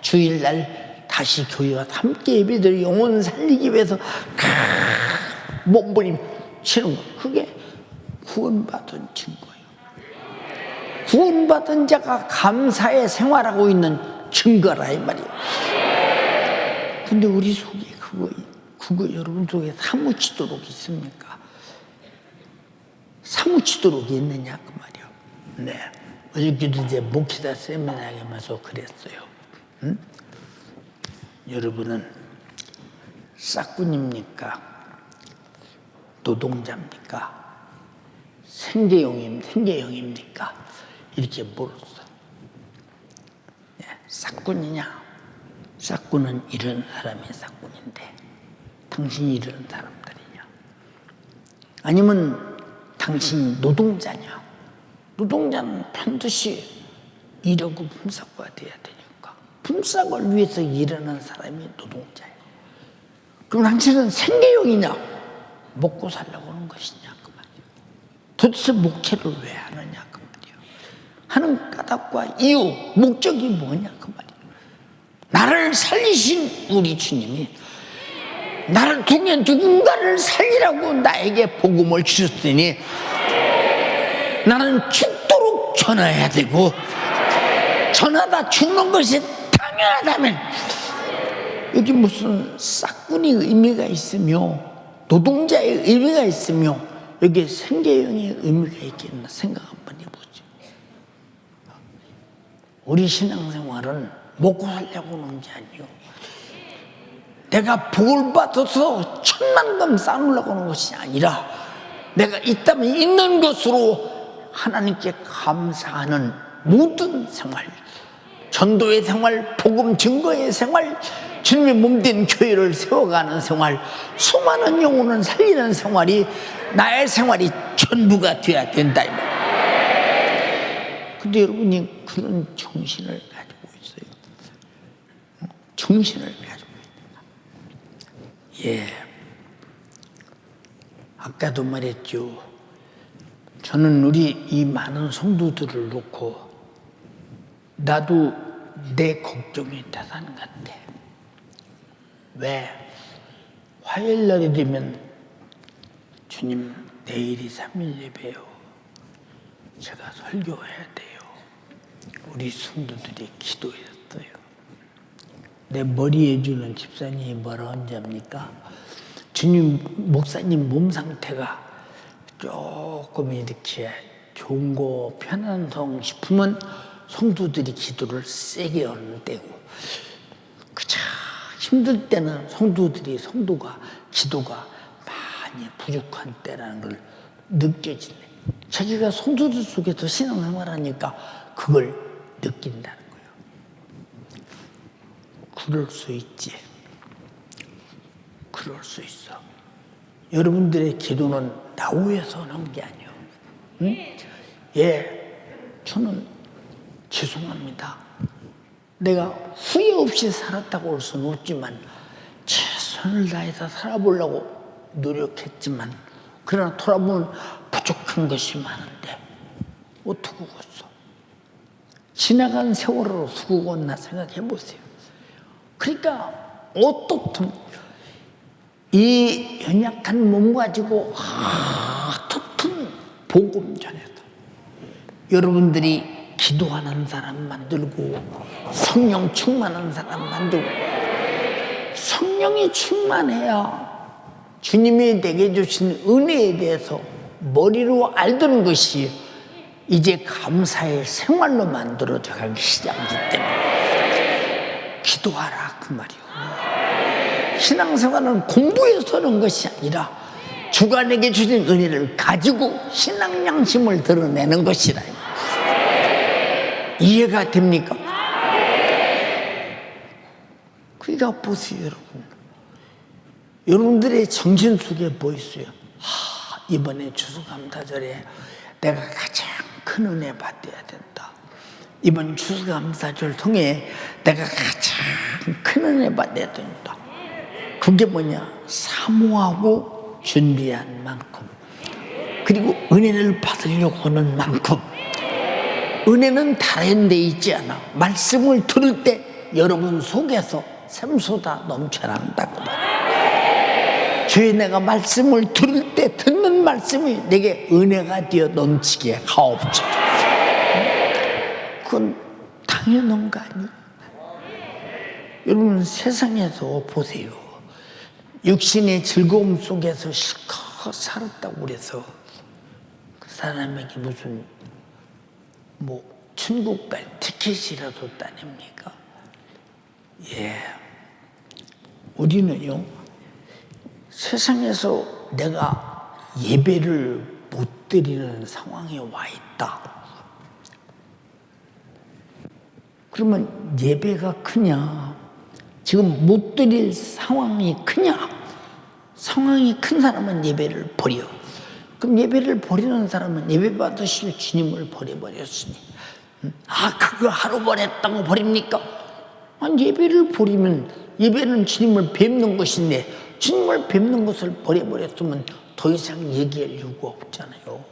주일날 다시 교회와 함께 예배드려 영혼 살리기 위해서 몸부림치는 거, 그게 구원받은 증거예요. 구원받은 자가 감사의 생활하고 있는 증거라 이 말이에요. 근데 우리 속에 그거 여러분 속에 사무치도록 있습니까? 사무치도록 있느냐 그 말이요. 네. 어저께도 이제 목회자 세미나에 가면서 그랬어요. 응? 여러분은 싹군입니까? 노동자입니까? 생계형입니까? 이렇게 물었어. 네. 싹군이냐? 싹군은 이런 사람이 싹군인데 당신이 이런 사람들이냐? 아니면 당신이 노동자냐? 노동자는 반드시 일하고 품삯과 돼야 되니까 품삯을 위해서 일하는 사람이 노동자예요. 그럼 당신은 생계형이냐? 먹고 살려고 하는 것이냐 그 말이에요. 도대체 목회를 왜 하느냐 그 말이에요. 하는 까닭과 이유, 목적이 뭐냐 그 말이에요. 나를 살리신 우리 주님이 나를 통해 누군가를 살리라고 나에게 복음을 주셨으니 나는 죽도록 전해야 되고, 전하다 죽는 것이 당연하다면 여기 무슨 싹군이 의미가 있으며 노동자의 의미가 있으며 여기 생계형의 의미가 있겠나 생각 한번 해보죠. 우리 신앙생활은 먹고 살려고 하는 게 아니요, 내가 복을 받아서 천만금 쌓으려고 하는 것이 아니라 내가 있다면 있는 것으로 하나님께 감사하는 모든 생활, 전도의 생활, 복음 증거의 생활, 주님의 몸된 교회를 세워가는 생활, 수많은 영혼을 살리는 생활이 나의 생활이 전부가 되어야 된다. 근데 여러분이 그런 정신을 가지고 있어요. 정신을 가지고 있다. 예. 아까도 말했죠. 저는 우리 이 많은 성도들을 놓고 나도 내 걱정이 대단한 것 같아. 왜? 화요일날이 되면 주님 내일이 3일 예배요. 제가 설교해야 돼요. 우리 성도들이 기도했어요. 내 머리 해주는 집사님이 뭐라 하는지 압니까? 주님 목사님 몸 상태가 조금 이렇게 좋은 거 편안성 싶으면 성도들이 기도를 세게 하는 때고, 그저 힘들 때는 성도가 기도가 많이 부족한 때라는 걸 느껴지네. 자기가 성도들 속에서 신앙생활하니까 그걸 느낀다는 거예요. 그럴 수 있지. 그럴 수 있어. 여러분들의 기도는 나 위해서 하는 게 아니에요. 응? 예, 저는 죄송합니다. 내가 후회 없이 살았다고 할 수는 없지만 최선을 다해서 살아보려고 노력했지만, 그러나 돌아보면 부족한 것이 많은데 어떡하겠어. 지나간 세월으로 수고했나 생각해 보세요. 그러니까 어떻든 이 연약한 몸 가지고 어떻든 복음 전해서 여러분들이 기도하는 사람 만들고 성령 충만한 사람 만들고 성령이 충만해야 주님이 내게 주신 은혜에 대해서 머리로 알던 것이 이제 감사의 생활로 만들어져 가기 시작하기 때문에 기도하라 그 말이요. 신앙생활은 공부해서 하는 것이 아니라 주가 내게 주신 은혜를 가지고 신앙 양심을 드러내는 것이라. 이해가 됩니까? 그러니까 보세요 여러분, 여러분들의 정신 속에 뭐 있어요? 이번에 추수감사절에 내가 가장 큰 은혜 받아야 된다. 이번 추수감사절 통해 내가 가장 큰 은혜 받아야 된다. 그게 뭐냐? 사모하고 준비한 만큼, 그리고 은혜를 받으려고 하는 만큼. 은혜는 다른 데 있지 않아. 말씀을 들을 때 여러분 속에서 샘솟아 넘쳐난다고 말이야. 주의 내가 말씀을 들을 때 듣는 말씀이 내게 은혜가 되어 넘치게 하옵소서. 그건 당연한 거 아니에요? 여러분 세상에서 보세요. 육신의 즐거움 속에서 실컷 살았다고 그래서 그 사람에게 무슨 천국 갈 티켓이라도 따냅니까? 예. 우리는요, 세상에서 내가 예배를 못 드리는 상황에 와 있다. 그러면 예배가 크냐? 지금 못 드릴 상황이 크냐? 상황이 큰 사람은 예배를 버려. 그럼 예배를 버리는 사람은 예배 받으실 주님을 버려버렸으니, 그거 하루 버렸다고 버립니까? 아니, 예배를 버리면 예배는 주님을 뵙는 것인데 주님을 뵙는 것을 버려버렸으면 더 이상 얘기할 이유가 없잖아요.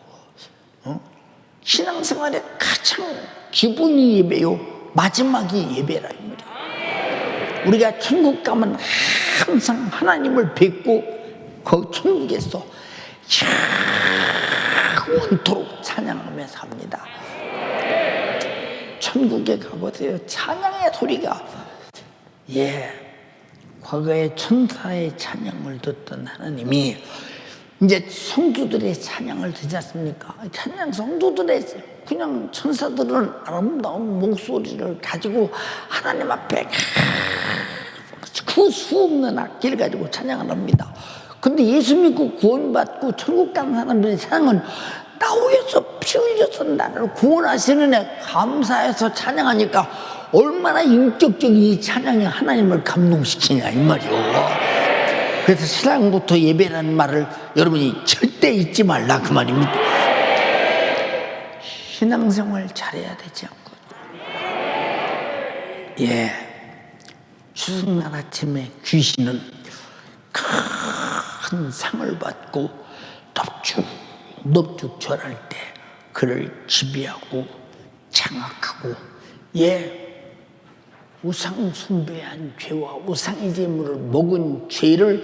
신앙생활의 가장 기본이 예배요, 마지막이 예배라 이 말이야. 우리가 천국 가면 항상 하나님을 뵙고 그 천국에서 영원토록 찬양하며 삽니다. 천국에 가보세요. 찬양의 소리가, 과거에 천사의 찬양을 듣던 하나님이 이제 성도들의 찬양을 듣지 않습니까? 찬양 성도들의, 그냥 천사들은 아름다운 목소리를 가지고 하나님 앞에 그 수없는 악기를 가지고 찬양을 합니다. 근데 예수 믿고 구원받고 천국 간 사람들의 찬양은 나 위해서 피 흘려서 나를 구원하시는 애 감사해서 찬양하니까 얼마나 인격적인 이 찬양이 하나님을 감동시키냐 이 말이요. 그래서 신앙부터 예배라는 말을 여러분이 절대 잊지 말라 그 말입니다. 신앙생활 잘해야 되지 않거든요. 추석날 아침에 귀신은 큰 상을 받고 넙죽 절할 때 그를 지배하고 장악하고, 우상 숭배한 죄와 우상의 제물을 먹은 죄를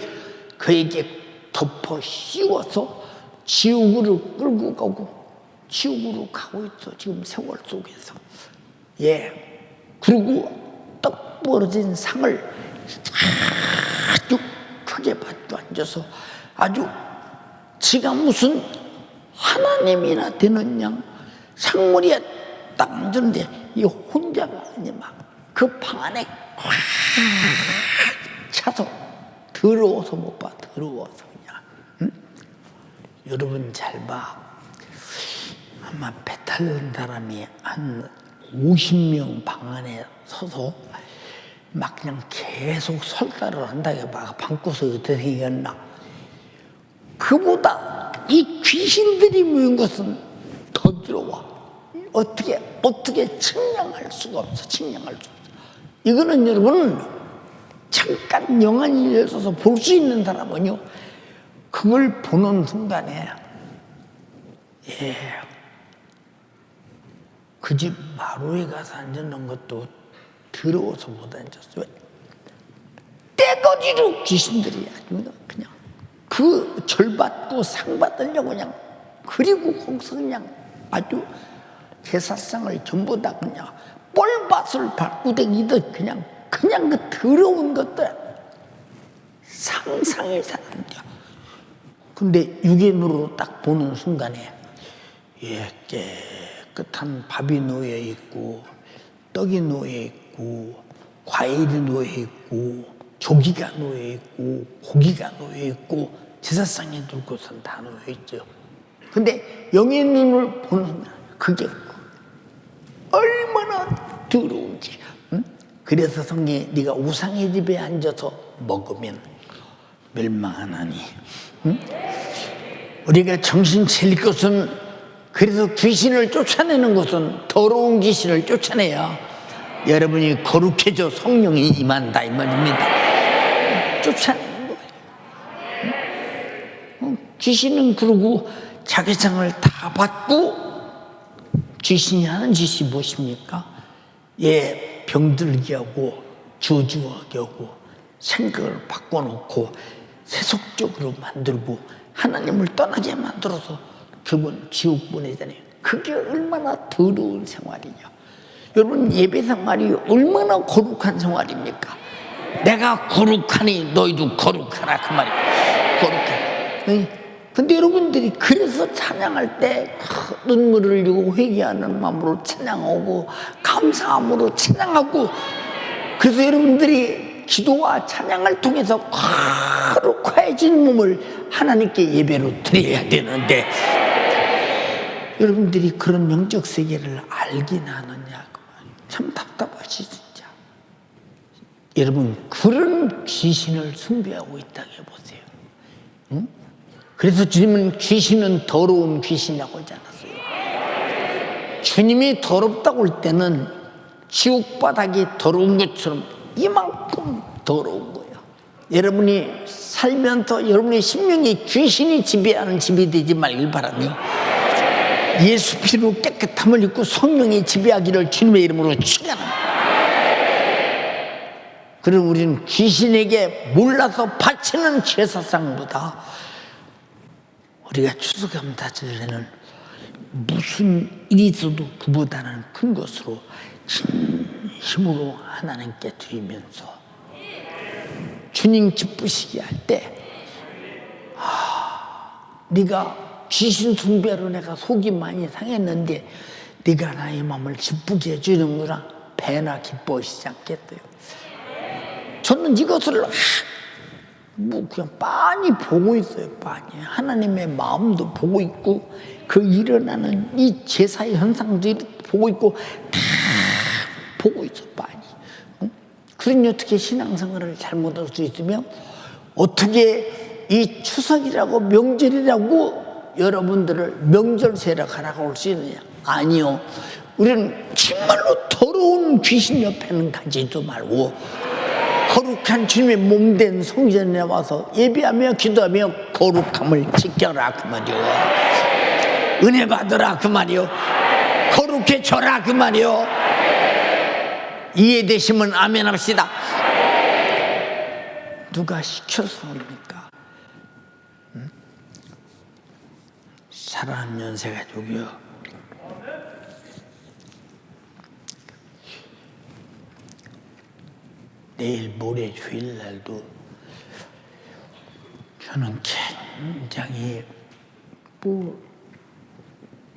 그에게 덮어 씌워서 지옥으로 끌고 가고 지옥으로 가고 있어 지금 세월 속에서. 그리고 떡 벌어진 상을 아주 크게 받고 앉아서 아주 지가 무슨 하나님이나 되는 양 상무리에 딱 앉았는데 이 혼자가 아니 막 그 방 안에 꽉 차서 더러워서 못 봐. 더러워서 그냥. 응? 여러분 잘 봐. 아마 배 타는 사람이 한 50명 방 안에 서서 막 그냥 계속 설사를 한다고 막 방구석에 어떻게 생겼나. 그보다 이 귀신들이 모인 것은 더 들어와. 어떻게 측량할 수가 없어. 측량할 수 없어. 이거는 여러분 잠깐 영안이 열어서 볼 수 있는 사람은요, 그걸 보는 순간에 그 집 마루에 가서 앉는 것도 더러워서 못 앉았어요. 떼거지로 귀신들이 아주 그냥 그 절 받고 상 받으려고 그냥, 그리고 거기서 그냥 아주 제사상을 전부 다 그냥 뻘밭을 발구댕이듯 그냥 그 더러운 것들 상상을 사는데, 근데 육의 눈으로 딱 보는 순간에 깨끗한 밥이 놓여 있고 떡이 놓여 있고 과일이 놓여 있고 조기가 놓여 있고 고기가 놓여 있고 제사상에 둘 것은 다 놓여 있죠. 근데 영의 눈을 보는 순간 그게 얼마나 더러운지. 그래서 성경에 네가 우상의 집에 앉아서 먹으면 멸망하나니. 우리가 정신 차릴 것은, 그래서 귀신을 쫓아내는 것은 더러운 귀신을 쫓아내야 여러분이 거룩해져 성령이 임한다 이 말입니다. 쫓아내는 거예요. 귀신은 그러고 자기상을 다 받고, 귀신이 하는 짓이 무엇입니까? 병들게 하고 저주하게 하고 생각을 바꿔놓고 세속적으로 만들고 하나님을 떠나게 만들어서 결국은 지옥 보내잖아요. 그게 얼마나 더러운 생활이냐. 여러분, 예배 생활이 얼마나 거룩한 생활입니까? 내가 거룩하니 너희도 거룩하라 그 말이에요. 거룩해. 근데 여러분들이 그래서 찬양할 때 눈물을 흘리고 회개하는 마음으로 찬양하고 감사함으로 찬양하고, 그래서 여러분들이 기도와 찬양을 통해서 거룩해진 몸을 하나님께 예배로 드려야 되는데, 여러분들이 그런 영적 세계를 알긴 하느냐. 참 답답하지 진짜. 여러분, 그런 귀신을 숭배하고 있다고 해보세요. 응? 그래서 주님은 귀신은 더러운 귀신이라고 하지 않았어요. 주님이 더럽다고 할 때는 지옥 바닥이 더러운 것처럼 이만큼 더러운 거예요. 여러분이 살면서 여러분의 심령이 귀신이 지배하는 집이 되지 말길 바라며, 예수 피로 깨끗함을 입고 성령이 지배하기를 주님의 이름으로 축원합니다. 그럼 우리는 귀신에게 몰라서 바치는 제사상보다 우리가 추수감사절에는 무슨 일이 있어도 그보다는 큰 것으로 진심으로 하나님께 드리면서 주님 기쁘시게 할 때, 네가 귀신 숭배로 내가 속이 많이 상했는데 네가 나의 마음을 기쁘게 해주는구나, 배나 기뻐하시지 않겠어요? 저는 이것을 그냥 빤히 보고 있어요. 빤히 하나님의 마음도 보고 있고 그 일어나는 이 제사의 현상들이 보고 있고 다 보고 있어 빤히. 그러니 어떻게 신앙생활을 잘못할 수 있으며, 어떻게 이 추석이라고 명절이라고 여러분들을 명절세라 가라고 할 수 있느냐? 아니요. 우리는 정말로 더러운 귀신 옆에는 가지도 말고 거룩한 주님의 몸된 성전에 와서 예배하며 기도하며 거룩함을 지켜라 그 말이요. 은혜 받으라 그 말이요. 거룩해져라 그 말이요. 이해되시면 아멘 합시다. 누가 시켜서 합니까? 사랑하는 연세가족이요, 내일 모레 주일날도 저는 굉장히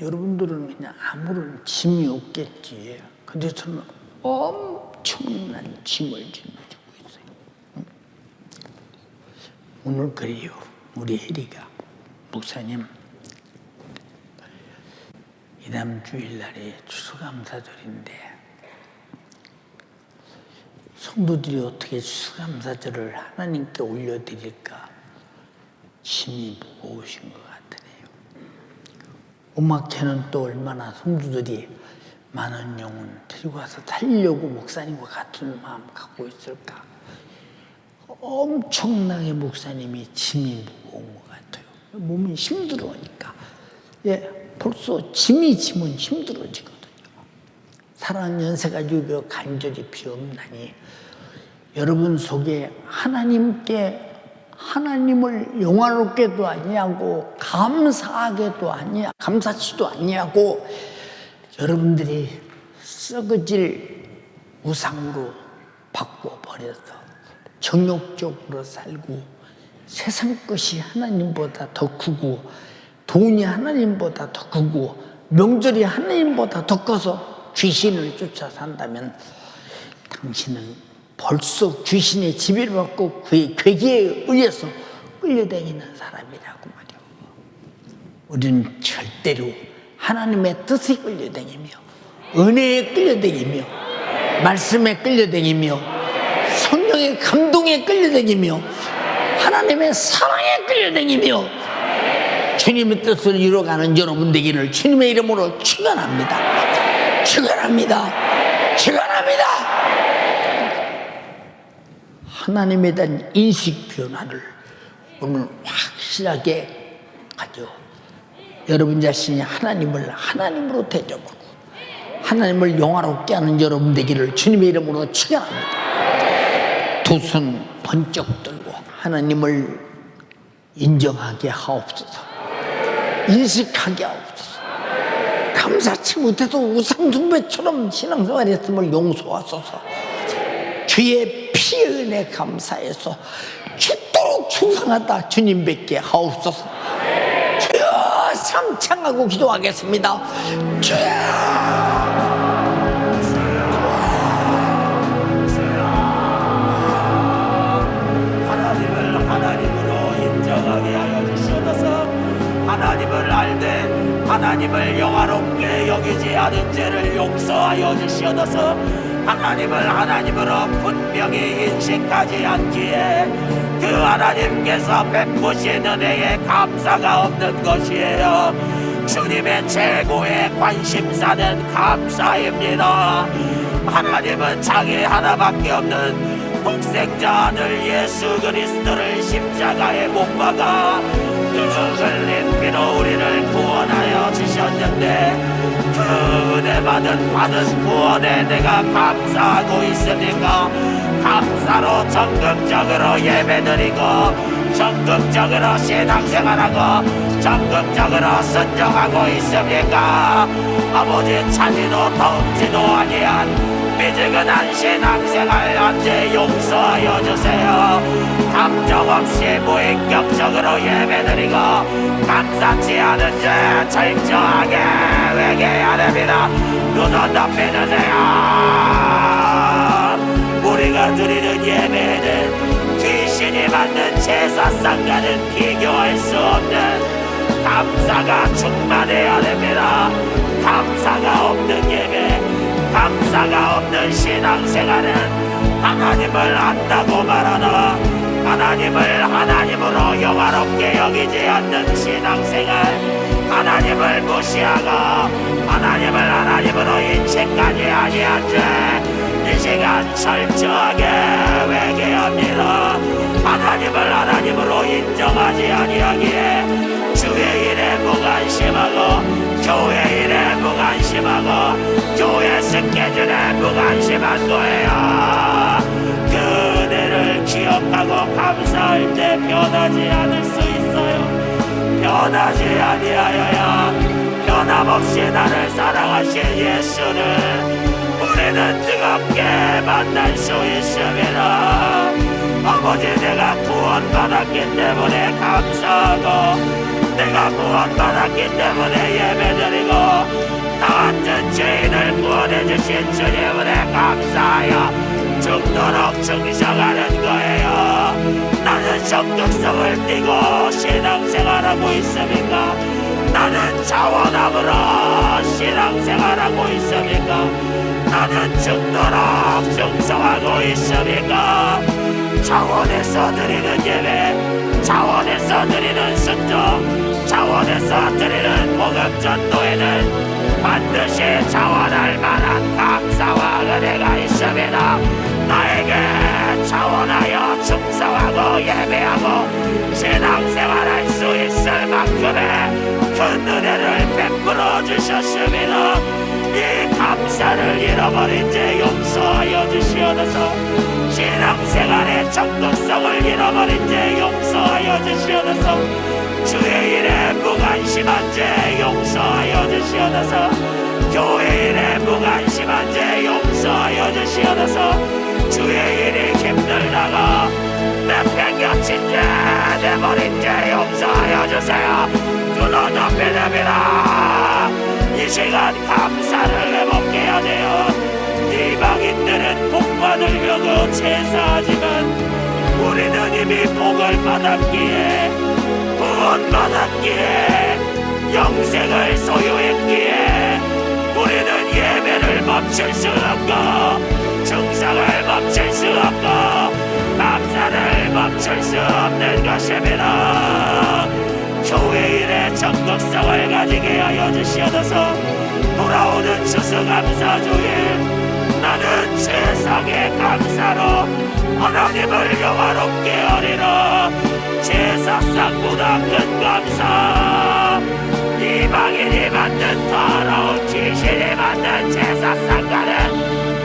여러분들은 그냥 아무런 짐이 없겠지. 근데 저는 엄청난 짐을 짊어지고 있어요. 오늘 그래요. 우리 혜리가 목사님, 이다음 주일날에 추수감사절인데 성도들이 어떻게 추수감사절을 하나님께 올려드릴까 심히 무거우신 것 같으네요. 오마케는 또 얼마나 성도들이 많은 영혼 데리고 와서 살려고 목사님과 같은 마음 갖고 있을까. 엄청나게 목사님이 짐이 무거운 것 같아요. 몸이 힘들어하니까. 벌써 짐이 지면 힘들어지거든요. 사랑하는 연세가족이 간절히 비옵나니 여러분 속에 하나님을 영화롭게도 아니하고 감사하게도 아니야, 감사치도 아니하고 여러분들이 썩어질 우상으로 바꿔버려서 정욕적으로 살고 세상 것이 하나님보다 더 크고 돈이 하나님보다 더 크고 명절이 하나님보다 더 커서 귀신을 쫓아 산다면 당신은 벌써 귀신의 지배를 받고 그의 괴기에 의해서 끌려다니는 사람이라고 말이요. 우리는 절대로 하나님의 뜻에 끌려다니며 은혜에 끌려다니며 말씀에 끌려다니며 성령의 감동에 끌려다니며 하나님의 사랑에 끌려다니며 주님의 뜻을 이루어가는 여러분 되기를 주님의 이름으로 축원합니다. 축원합니다. 축원합니다. 하나님에 대한 인식 변화를 오늘 확실하게 가져 여러분 자신이 하나님을 하나님으로 대접하고 하나님을 영화롭게 하는 여러분 되기를 주님의 이름으로 축원합니다. 두 손 번쩍 들고 하나님을 인정하게 하옵소서. 인식하게 하옵소서. 감사치 못해도 우상숭배처럼 신앙생활했음을 용서하소서. 주의 피의 은혜 감사해서 죽도록 충성하다 주님 뵙게 하옵소서. 주여 삼창하고 기도하겠습니다. 주여 하나님을 알되 하나님을 영화롭게 여기지 않은 죄를 용서하여 주시옵소서. 하나님을 하나님으로 분명히 인식하지 않기에 그 하나님께서 베푸신 은혜에 감사가 없는 것이에요. 주님의 최고의 관심사는 감사입니다. 하나님은 자기 하나밖에 없는 독생자 아들 예수 그리스도를 십자가에 못 박아 그 흘린 피로 우리를 구원하여 주셨는데 그 은혜 받은 구원에 내가 감사하고 있습니까? 감사로 적극적으로 예배드리고 적극적으로 신앙생활하고 적극적으로 순종하고 있습니까? 아버지 차지도 더욱지도 아니한 미지근한 신앙생활 언제 용서하여 주세요. 감정 없이 무인격적으로 예배드리고 감사치 않은 죄 철저하게 회개해야 됩니다. 두손 높이 드세요. 우리가 드리는 예배는 귀신이 받는 제사상과는 비교할 수 없는 감사가 충만해야 됩니다. 감사가 없는 예배, 감사가 없는 신앙생활은 하나님을 안다고 말하나 하나님을 하나님으로 영화롭게 여기지 않는 신앙생활, 하나님을 무시하고 하나님을 하나님으로 인식하지 아니한 죄 이 시간 철저하게 회개합니다. 하나님을 하나님으로 인정하지 아니하기에 주의 일에 무관심하고 교회 일에 무관심하고 교회 스케줄에 무관심한 거예요. 그 은혜를 기억하고 감사할 때 변하지 않을 수 있어요. 변하지 아니하여야 변함없이 나를 사랑하신 예수를 우리는 뜨겁게 만날 수 있습니다. 아버지 내가 구원받았기 때문에 감사하고 내가 구원받았기 때문에 예배드리고 나 같은 죄인을 구원해 주신 주님을 감사하여 죽도록 충성하는 거예요. 나는 적극성을 띠고 신앙생활하고 있습니까? 나는 자원함으로 신앙생활하고 있습니까? 나는 죽도록 충성하고 있습니까? 자원에서 드리는 예배, 자원에서 드리는 순종, 자원에서 드리는 복음 전도에는 반드시 자원할 만한 감사와 은혜가 있습니다. 나에게 자원하여 충성하고 예배하고 신앙생활할 수 있을 만큼의 큰 은혜를 베풀어 주셨습니다. 이 감사를 잃어버린 죄 용서하여 주시옵소서. 신앙생활의 적극성을 잃어버린 죄 용서하여 주시옵소서. 주의 일에 무관심한 죄 용서하여 주시옵소서. 교회 일에 무관심한 죄 용서하여 주시옵소서. 주의 일이 힘들다가 내팽겨친 죄 내버린 죄 용서하여 주세요. 두 손 높이 듭니다. 이 시간 감사를 회복해야 돼요. 이방인들은 복 받으려고 제사하지만 우리는 이미 복을 받았기에 구원 받았기에 영생을 소유했기에 우리는 예배를 멈출 수 없고 증상을 멈출 수 없고 감사를 멈출 수 없는 것입니다. 교회 일에 적극성을 가지게 하여 주시옵소서. 돌아오는 추수감사주일 나는 세상의 감사로 하나님을 영화롭게 하리라. 제사상보다 큰 감사, 이방인이 받는 더러운 귀신이 받는 제사상과는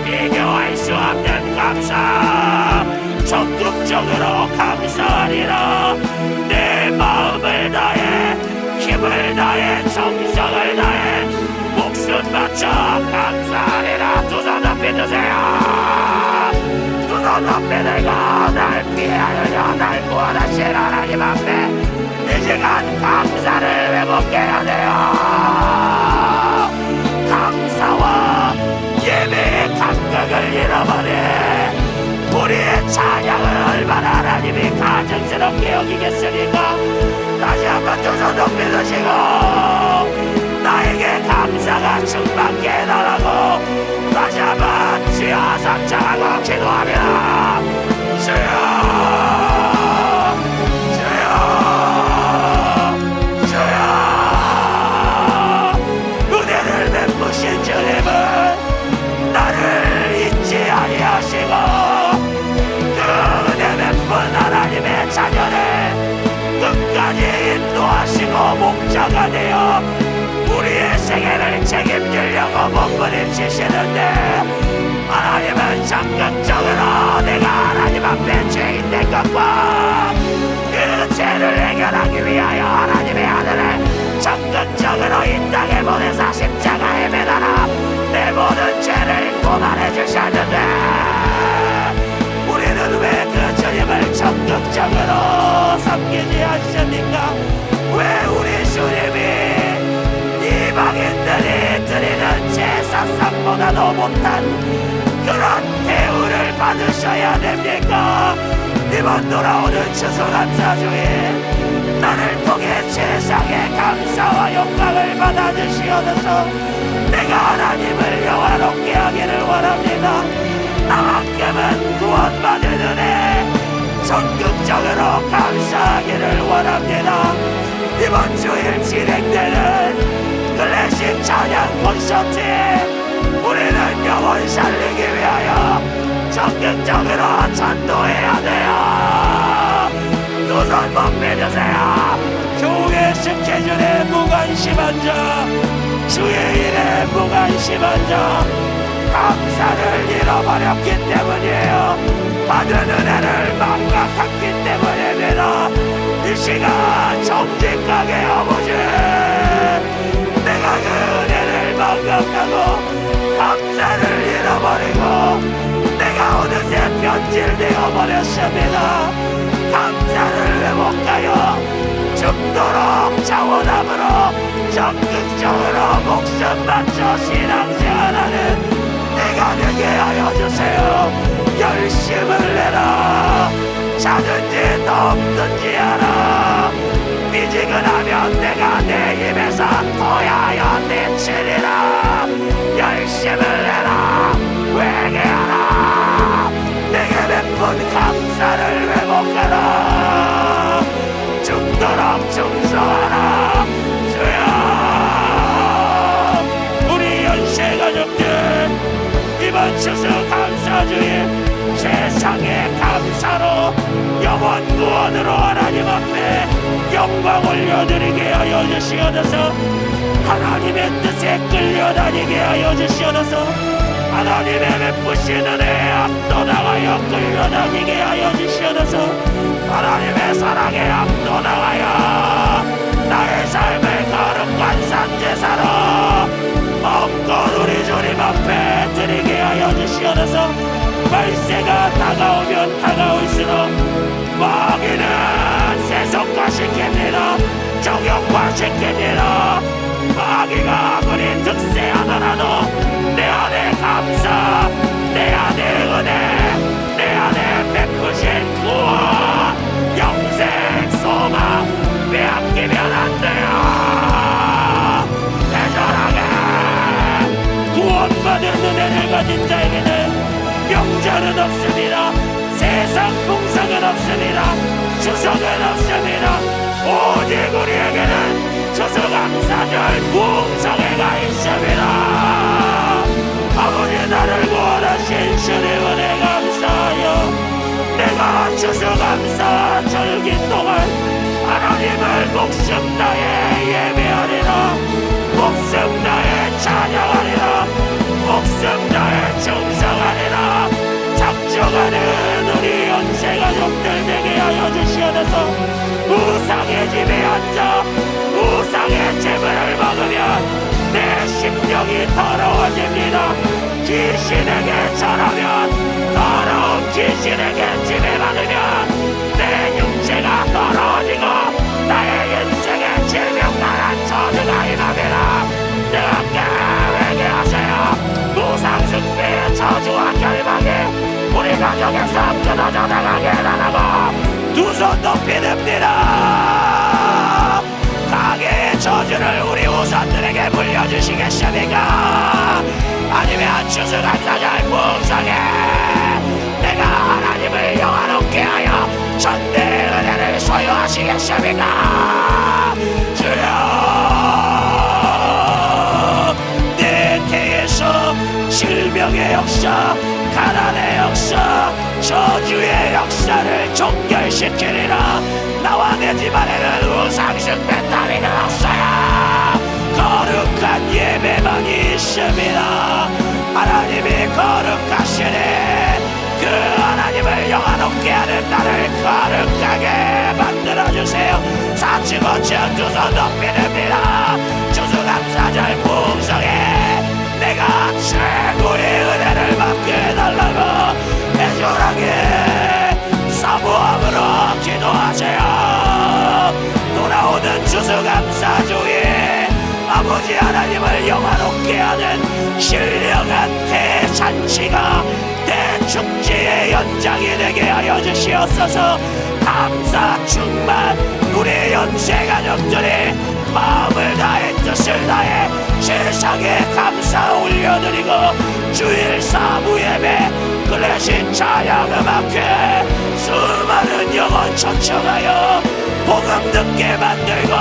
비교할 수 없는 감사. 적극적으로 감사하리라. 내 마음을 다해 힘을 다해 정성을 다해 목숨 바쳐 감사하리라. 두 손 높이 드세요. 두 손 높이 들고 날 피하여 날 구원하신 하나님 앞에 이 시간 감사를 회복해야 돼요. 감사와 예배의 감각을 잃어버린 우리의 찬양을 얼마나 하나님이 가증스럽게 여기겠습니까? 다시 한번 두 손 높이 드시고 나에게 감사가 충만케 해달라고 다시 한번 주여 삼창하고 기도합니다. 주여 주여 주여 은혜를 베푸신 주님은 나를 잊지 아니하시고 하나님의 자녀를 끝까지 인도하시고 목자가 되어 우리의 생애를 책임지려고 몸부림치시는데 하나님은 적극적으로 내가 하나님 앞에 죄인된 것과 그 죄를 해결하기 위하여 하나님의 아들을 적극적으로 이 땅에 보내사 십자가에 매달아 내 모든 죄를 고발해 주셨는데 우리는 왜 그 주님을 적극적으로 섬기지 않습니까? 왜 우리 주님이 이방인들이 드리는 제사상보다도 못한 그런 대우를 받으셔야 됩니까? 이번 돌아오는 추수감사주일 나를 통해 세상의 감사와 영광을 받아주시옵소서. 내가 하나님을 영화롭게 하기를 원합니다. 나만큼은 구원받은 은혜 적극적으로 감사하기를 원합니다. 이번 주일 진행되는 클래식 찬양 콘서트에 우리는 영혼 살리기 위하여 적극적으로 전도해야 돼요. 두 손 높이 드세요. 교회 스케줄에 무관심한 자, 주의 일에 무관심한 자 감사를 잃어버렸기 때문이에요. 받은 은혜를 망각했기 때문입니다. 이 시간 정직하게 아버지 내가 그 은혜를 망각하고 감사를 잃어버리고 내가 어느새 변질되어 버렸습니다. 감사를 회복하여 죽도록 자원함으로 적극적으로 목숨 바쳐 신앙생활하는 내가 되게 하여 주세요. 열심을 내라. 자든지 덥든지 하라. 미지근하면 내가 내 입에서 토하여 내치리라. 열심을 내라. 회개하라. 내게 베푼 감사를 회복하라. 죽도록 충성하라. 주여 우리 연세 가족들 이번 추수 감사주일 세상의 감사로 영원 구원으로 하나님 앞에 영광 올려드리게 하여 주시옵소서. 하나님의 뜻에 끌려다니게 하여 주시옵소서. 하나님의 베푸신 은혜에 압도당하여 끌려다니게 하여 주시옵소서. 하나님의 사랑에 압도당하여 나의 삶을 거룩한 산제사로 먹고 정형화시킵니다. 정형화시킵니다. 마귀가 아무리 득세하더라도 내 안에 감사, 내 안에 은혜, 내 안에 베푸신 구원, 영생, 소망 빼앗기면 안 돼요. 대절하게 구원받은 은혜를 가진 자에게는 명절은 없습니다. 세상 풍성은 없습니다. 추석은 없습니다. 오직 우리에게는 추수감사절 풍성회가 있습니다. 아버지 나를 구원하신 주님 은혜 감사하여 내가 추수감사절 동안 하나님을 목숨 다해 예배하리라. 목숨 다해 찬양하리라. 목숨 다해 충성하리라. 작정하는 우리 연세가족들 되게 하여 주시옵소서. 우상의 집에 앉아 우상의 재물을 먹으면 내 심령이 더러워집니다. 귀신에게 절하면 더러운 귀신에게 지배받으면 내 육체가 더러워지고 나의 인생에 질병나란 저주가 임합니다. 내가 회개하세요. 무상승배의 저주와 결박이 우리 가정에서 끊어져 나가게 해달라고 두 손 높이 듭니다. 강의 저주를 우리 우선들에게 물려주시겠습니까? 아니면 추수감사절 풍성에 내가 하나님을 영화롭게 하여 전대의 은혜를 소유하시겠습니까? 주여 내 태에서 질병의 역사, 가난의 역사, 저주의 역사를 종결시키리라. 나와 내 집안에는 우상숭배 따위는 없어요. 거룩한 예배만이 있습니다. 하나님이 거룩하시니 그 하나님을 영화롭게 하는 나를 거룩하게 만들어주세요. 사치고천 두 손 높이 듭니다. 추수감사절 풍성에 내가 최고의 은혜를 받게 해달라고 애절하게 사모함으로 기도하세요. 돌아오는 추수감사주에 아버지 하나님을 영화롭게 하는 신령한 대잔치가 대축제의 연장이 되게 하여 주시옵소서. 감사 충만 우리 연세가족들이 마음을 다해 뜻을 다해 세상에 감사 올려드리고 주일 사부 예배 클래식 찬양음악회 수많은 영혼 초청하여 복음 듣게 만들고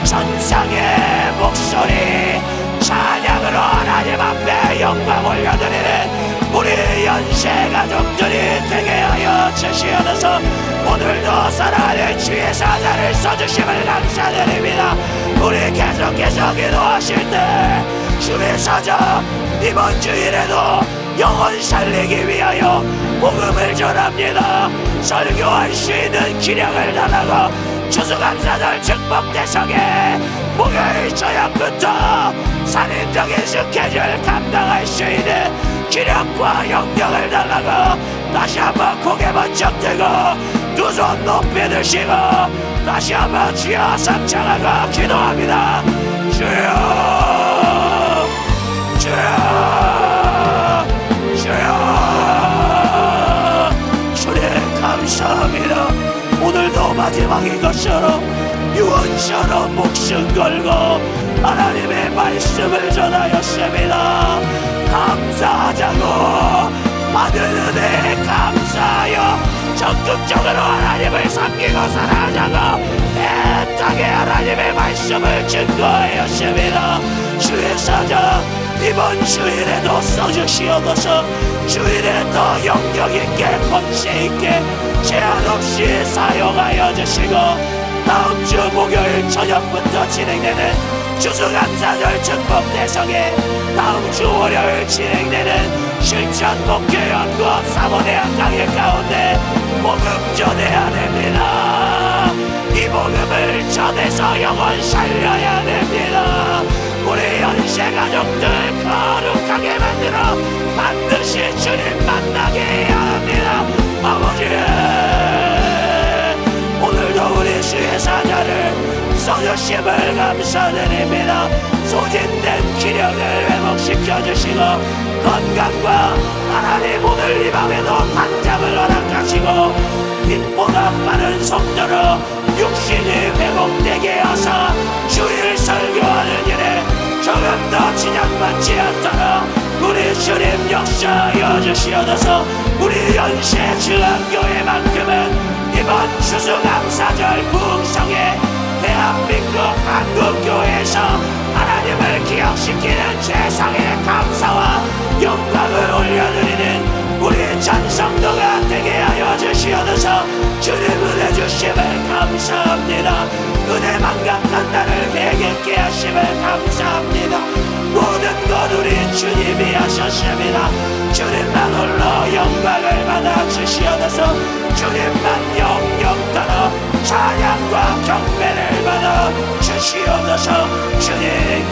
천상의 목소리 찬양으로 하나님 앞에 영광 올려드리는 우리 연세가족들이 되게 하여 주시옵소서. 오늘도 살아낼 주의 사자를 써주심을 감사드립니다. 우리 계속해서 기도하실 때 주의 사자 이번 주일에도 영혼 살리기 위하여 복음을 전합니다. 설교할 수 있는 기량을 달라고 추수감사절 축복대성에 목요일 저녁부터 살인적인 스케줄 감당할 수 있는 기력과 영역을 달라고 다시 한번 고개 번쩍 들고 두 손 높이 드시고 다시 한번 주여 삼창하고 기도합니다. 주여 주여 주여 주님 감사합니다. 오늘도 마지막인 것처럼 유언처럼 목숨 걸고 하나님의 말씀을 전하였습니다. 감사하자고 받은 은혜에 감사하여 적극적으로 하나님을 섬기고 살아가자고 애타게 하나님의 말씀을 증거하였습니다. 주의 사자 이번 주일에도 써주시옵소서. 주일에 더 영역있게 권세있게 제한없이 사용하여 주시고 다음 주 목요일 저녁부터 진행되는 추수감사절 축복대성에 다음 주 월요일 진행되는 실천 목교연과 사모대학 강의 가운데 복음 전해야 됩니다. 이 복음을 전해서 영혼 살려야 됩니다. 우리 연세가족들 거룩하게 만들어 반드시 주님 만나게 해야 합니다. 아버지 오늘도 우리 예수의 사자를 써주심을 감사드립니다. 소진된 기력을 회복시켜 주시고 건강과 하나님 오늘 이 밤에도 단장을 허락하시고 빛보다 빠른 속도로 육신이 회복되게 하사 주를 설교하는 일에 조금 더 지장받지 않도록 우리 주님 역사하여 주시옵소서. 우리 연세 주한교회만큼은 이번 추수감사절 부흥성에 대한민국 한국교회에서 하나님을 기억시키는 최상의 감사와 영광을 올려드리는 우리 전성도가 되게 하여 주시옵소서. 주님 은혜 주심을 감사합니다. 은혜 만각한 나를 회개케 하심을 감사합니다. 모든 것 우리 주님이 하셨습니다. 주님만 홀로 영광을 받아 주시옵소서. 주님만 영영토록 찬양과 경배를 받아 주시옵소서. 주님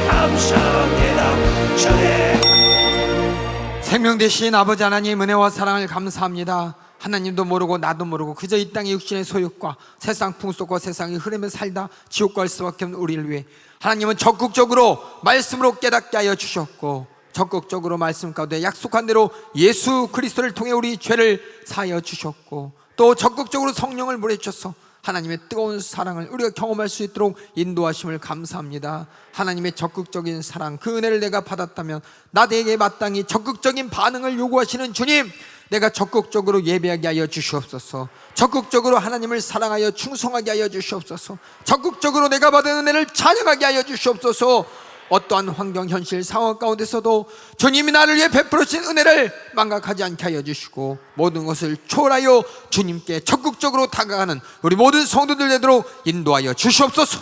감사합니다. 주님 생명 되신 아버지 하나님 은혜와 사랑을 감사합니다. 하나님도 모르고 나도 모르고 그저 이 땅의 육신의 소욕과 세상 풍속과 세상의 흐름에 살다 지옥 갈 수밖에 없는 우리를 위해 하나님은 적극적으로 말씀으로 깨닫게 하여 주셨고, 적극적으로 말씀 가운데 약속한 대로 예수 그리스도를 통해 우리 죄를 사하여 주셨고, 또 적극적으로 성령을 보내주셔서 하나님의 뜨거운 사랑을 우리가 경험할 수 있도록 인도하심을 감사합니다. 하나님의 적극적인 사랑, 그 은혜를 내가 받았다면 나에게 마땅히 적극적인 반응을 요구하시는 주님, 내가 적극적으로 예배하게 하여 주시옵소서. 적극적으로 하나님을 사랑하여 충성하게 하여 주시옵소서. 적극적으로 내가 받은 은혜를 찬양하게 하여 주시옵소서. 어떠한 환경, 현실, 상황 가운데서도 주님이 나를 위해 베풀어 주신 은혜를 망각하지 않게 하여 주시고, 모든 것을 초월하여 주님께 적극적으로 다가가는 우리 모든 성도들 되도록 인도하여 주시옵소서.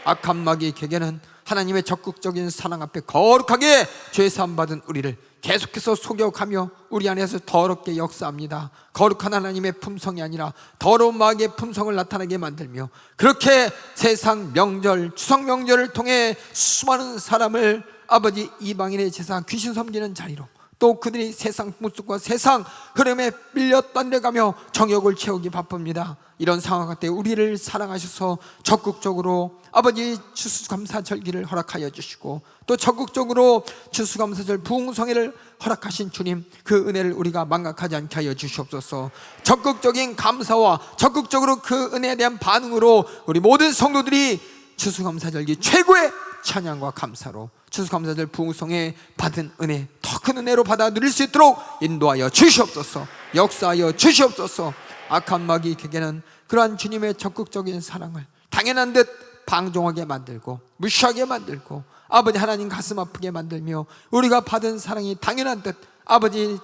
악한 마귀의 궤계는 하나님의 적극적인 사랑 앞에 거룩하게 죄사함 받은 우리를 계속해서 속여가며 우리 안에서 더럽게 역사합니다. 거룩한 하나님의 품성이 아니라 더러운 마귀의 품성을 나타나게 만들며, 그렇게 세상 명절, 추석 명절을 통해 수많은 사람을 아버지 이방인의 제사, 귀신 섬기는 자리로, 또 그들이 세상 풍속과 세상 흐름에 밀려 딴데가며 정욕을 채우기 바쁩니다. 이런 상황 같은 때 우리를 사랑하셔서 적극적으로 아버지 추수감사절기를 허락하여 주시고, 또 적극적으로 추수감사절 부흥성회를 허락하신 주님, 그 은혜를 우리가 망각하지 않게 하여 주시옵소서. 적극적인 감사와 적극적으로 그 은혜에 대한 반응으로 우리 모든 성도들이 추수감사절기 최고의 찬양과 감사로 추수감사절 부흥성회 받은 은혜, 더 큰 은혜로 받아 누릴 수 있도록 인도하여 주시옵소서. 역사하여 주시옵소서. 악한 마귀 궤계는 그러한 주님의 적극적인 사랑을 당연한 듯 방종하게 만들고 무시하게 만들고 아버지 하나님 가슴 아프게 만들며, 우리가 받은 사랑이 당연한 듯 아버지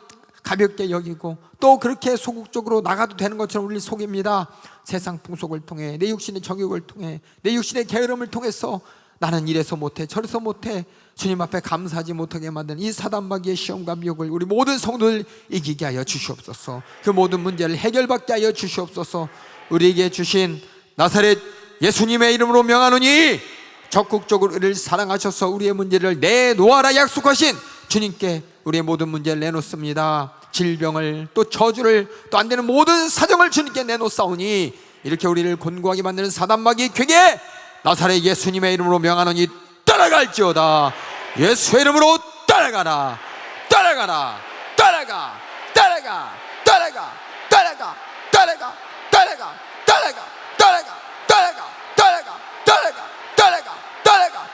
가볍게 여기고, 또 그렇게 소극적으로 나가도 되는 것처럼 우리를 속입니다. 세상 풍속을 통해, 내 육신의 정욕을 통해, 내 육신의 게으름을 통해서 나는 이래서 못해 저래서 못해 주님 앞에 감사하지 못하게 만드는 이 사단마귀의 시험과 미혹을 우리 모든 성도들 이기게 하여 주시옵소서. 그 모든 문제를 해결받게 하여 주시옵소서. 우리에게 주신 나사렛 예수님의 이름으로 명하노니 적극적으로 우리를 사랑하셔서 우리의 문제를 내놓아라 약속하신 주님께 우리의 모든 문제를 내놓습니다. 질병을, 또 저주를, 또 안 되는 모든 사정을 주님께 내놓사오니, 이렇게 우리를 곤고하게 만드는 사단마귀의 궤계 나사렛 예수님의 이름으로 명하노니 따라갈지어다. 예수의 이름으로 따라가라. 따라가라. 따라가. 따라가. 따라가. 따라가. 따라가. 따라가. 따라가. 따라가. 따라가. 따라가. 따라가. 따라가. 따라가. 따라가.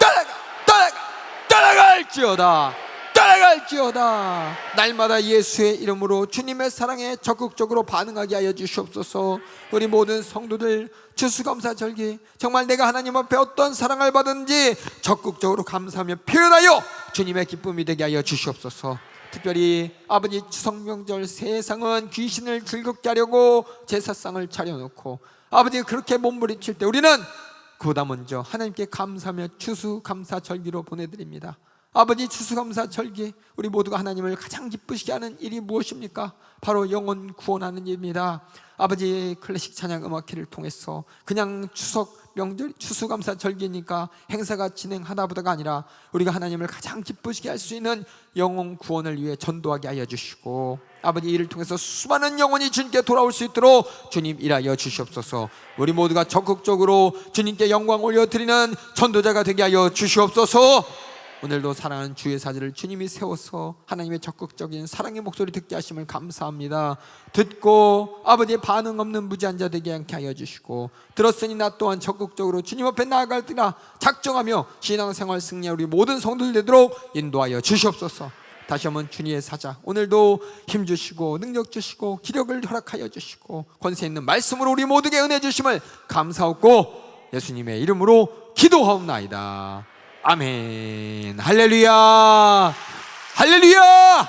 따라가. 따라가. 따라갈지어다. 따라갈지어다. 날마다 예수의 이름으로 주님의 사랑에 적극적으로 반응하게 하여 주시옵소서. 우리 모든 성도들 추수감사절기 정말 내가 하나님 앞에 어떤 사랑을 받은지 적극적으로 감사하며 표현하여 주님의 기쁨이 되게 하여 주시옵소서. 특별히 아버지 추석명절 세상은 귀신을 즐겁게 하려고 제사상을 차려놓고 아버지 그렇게 몸부림칠 때 우리는 그보다 먼저 하나님께 감사하며 추수감사절기로 보내드립니다. 아버지 추수감사절기, 우리 모두가 하나님을 가장 기쁘시게 하는 일이 무엇입니까? 바로 영혼 구원하는 일입니다. 아버지 클래식 찬양 음악회를 통해서 그냥 추석 명절 추수감사 절기니까 행사가 진행하다 보다가 아니라 우리가 하나님을 가장 기쁘시게 할 수 있는 영혼 구원을 위해 전도하게 하여 주시고, 아버지 이를 통해서 수많은 영혼이 주님께 돌아올 수 있도록 주님 일하여 주시옵소서. 우리 모두가 적극적으로 주님께 영광 올려드리는 전도자가 되게 하여 주시옵소서. 오늘도 사랑하는 주의 사제를 주님이 세워서 하나님의 적극적인 사랑의 목소리 듣게 하심을 감사합니다. 듣고 아버지의 반응 없는 무지한 자 되게 않게 하여 주시고, 들었으니 나 또한 적극적으로 주님 앞에 나아갈 때나 작정하며 신앙생활 승리할 우리 모든 성도들 되도록 인도하여 주시옵소서. 다시 한번 주님의 사자, 오늘도 힘 주시고 능력 주시고 기력을 허락하여 주시고 권세 있는 말씀으로 우리 모두에게 은혜 주심을 감사하고 예수님의 이름으로 기도하옵나이다. 아멘. 할렐루야, 할렐루야.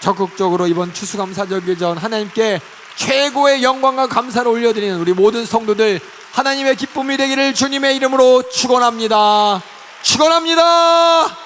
적극적으로 이번 추수감사절기 전 하나님께 최고의 영광과 감사를 올려드리는 우리 모든 성도들 하나님의 기쁨이 되기를 주님의 이름으로 축원합니다. 축원합니다.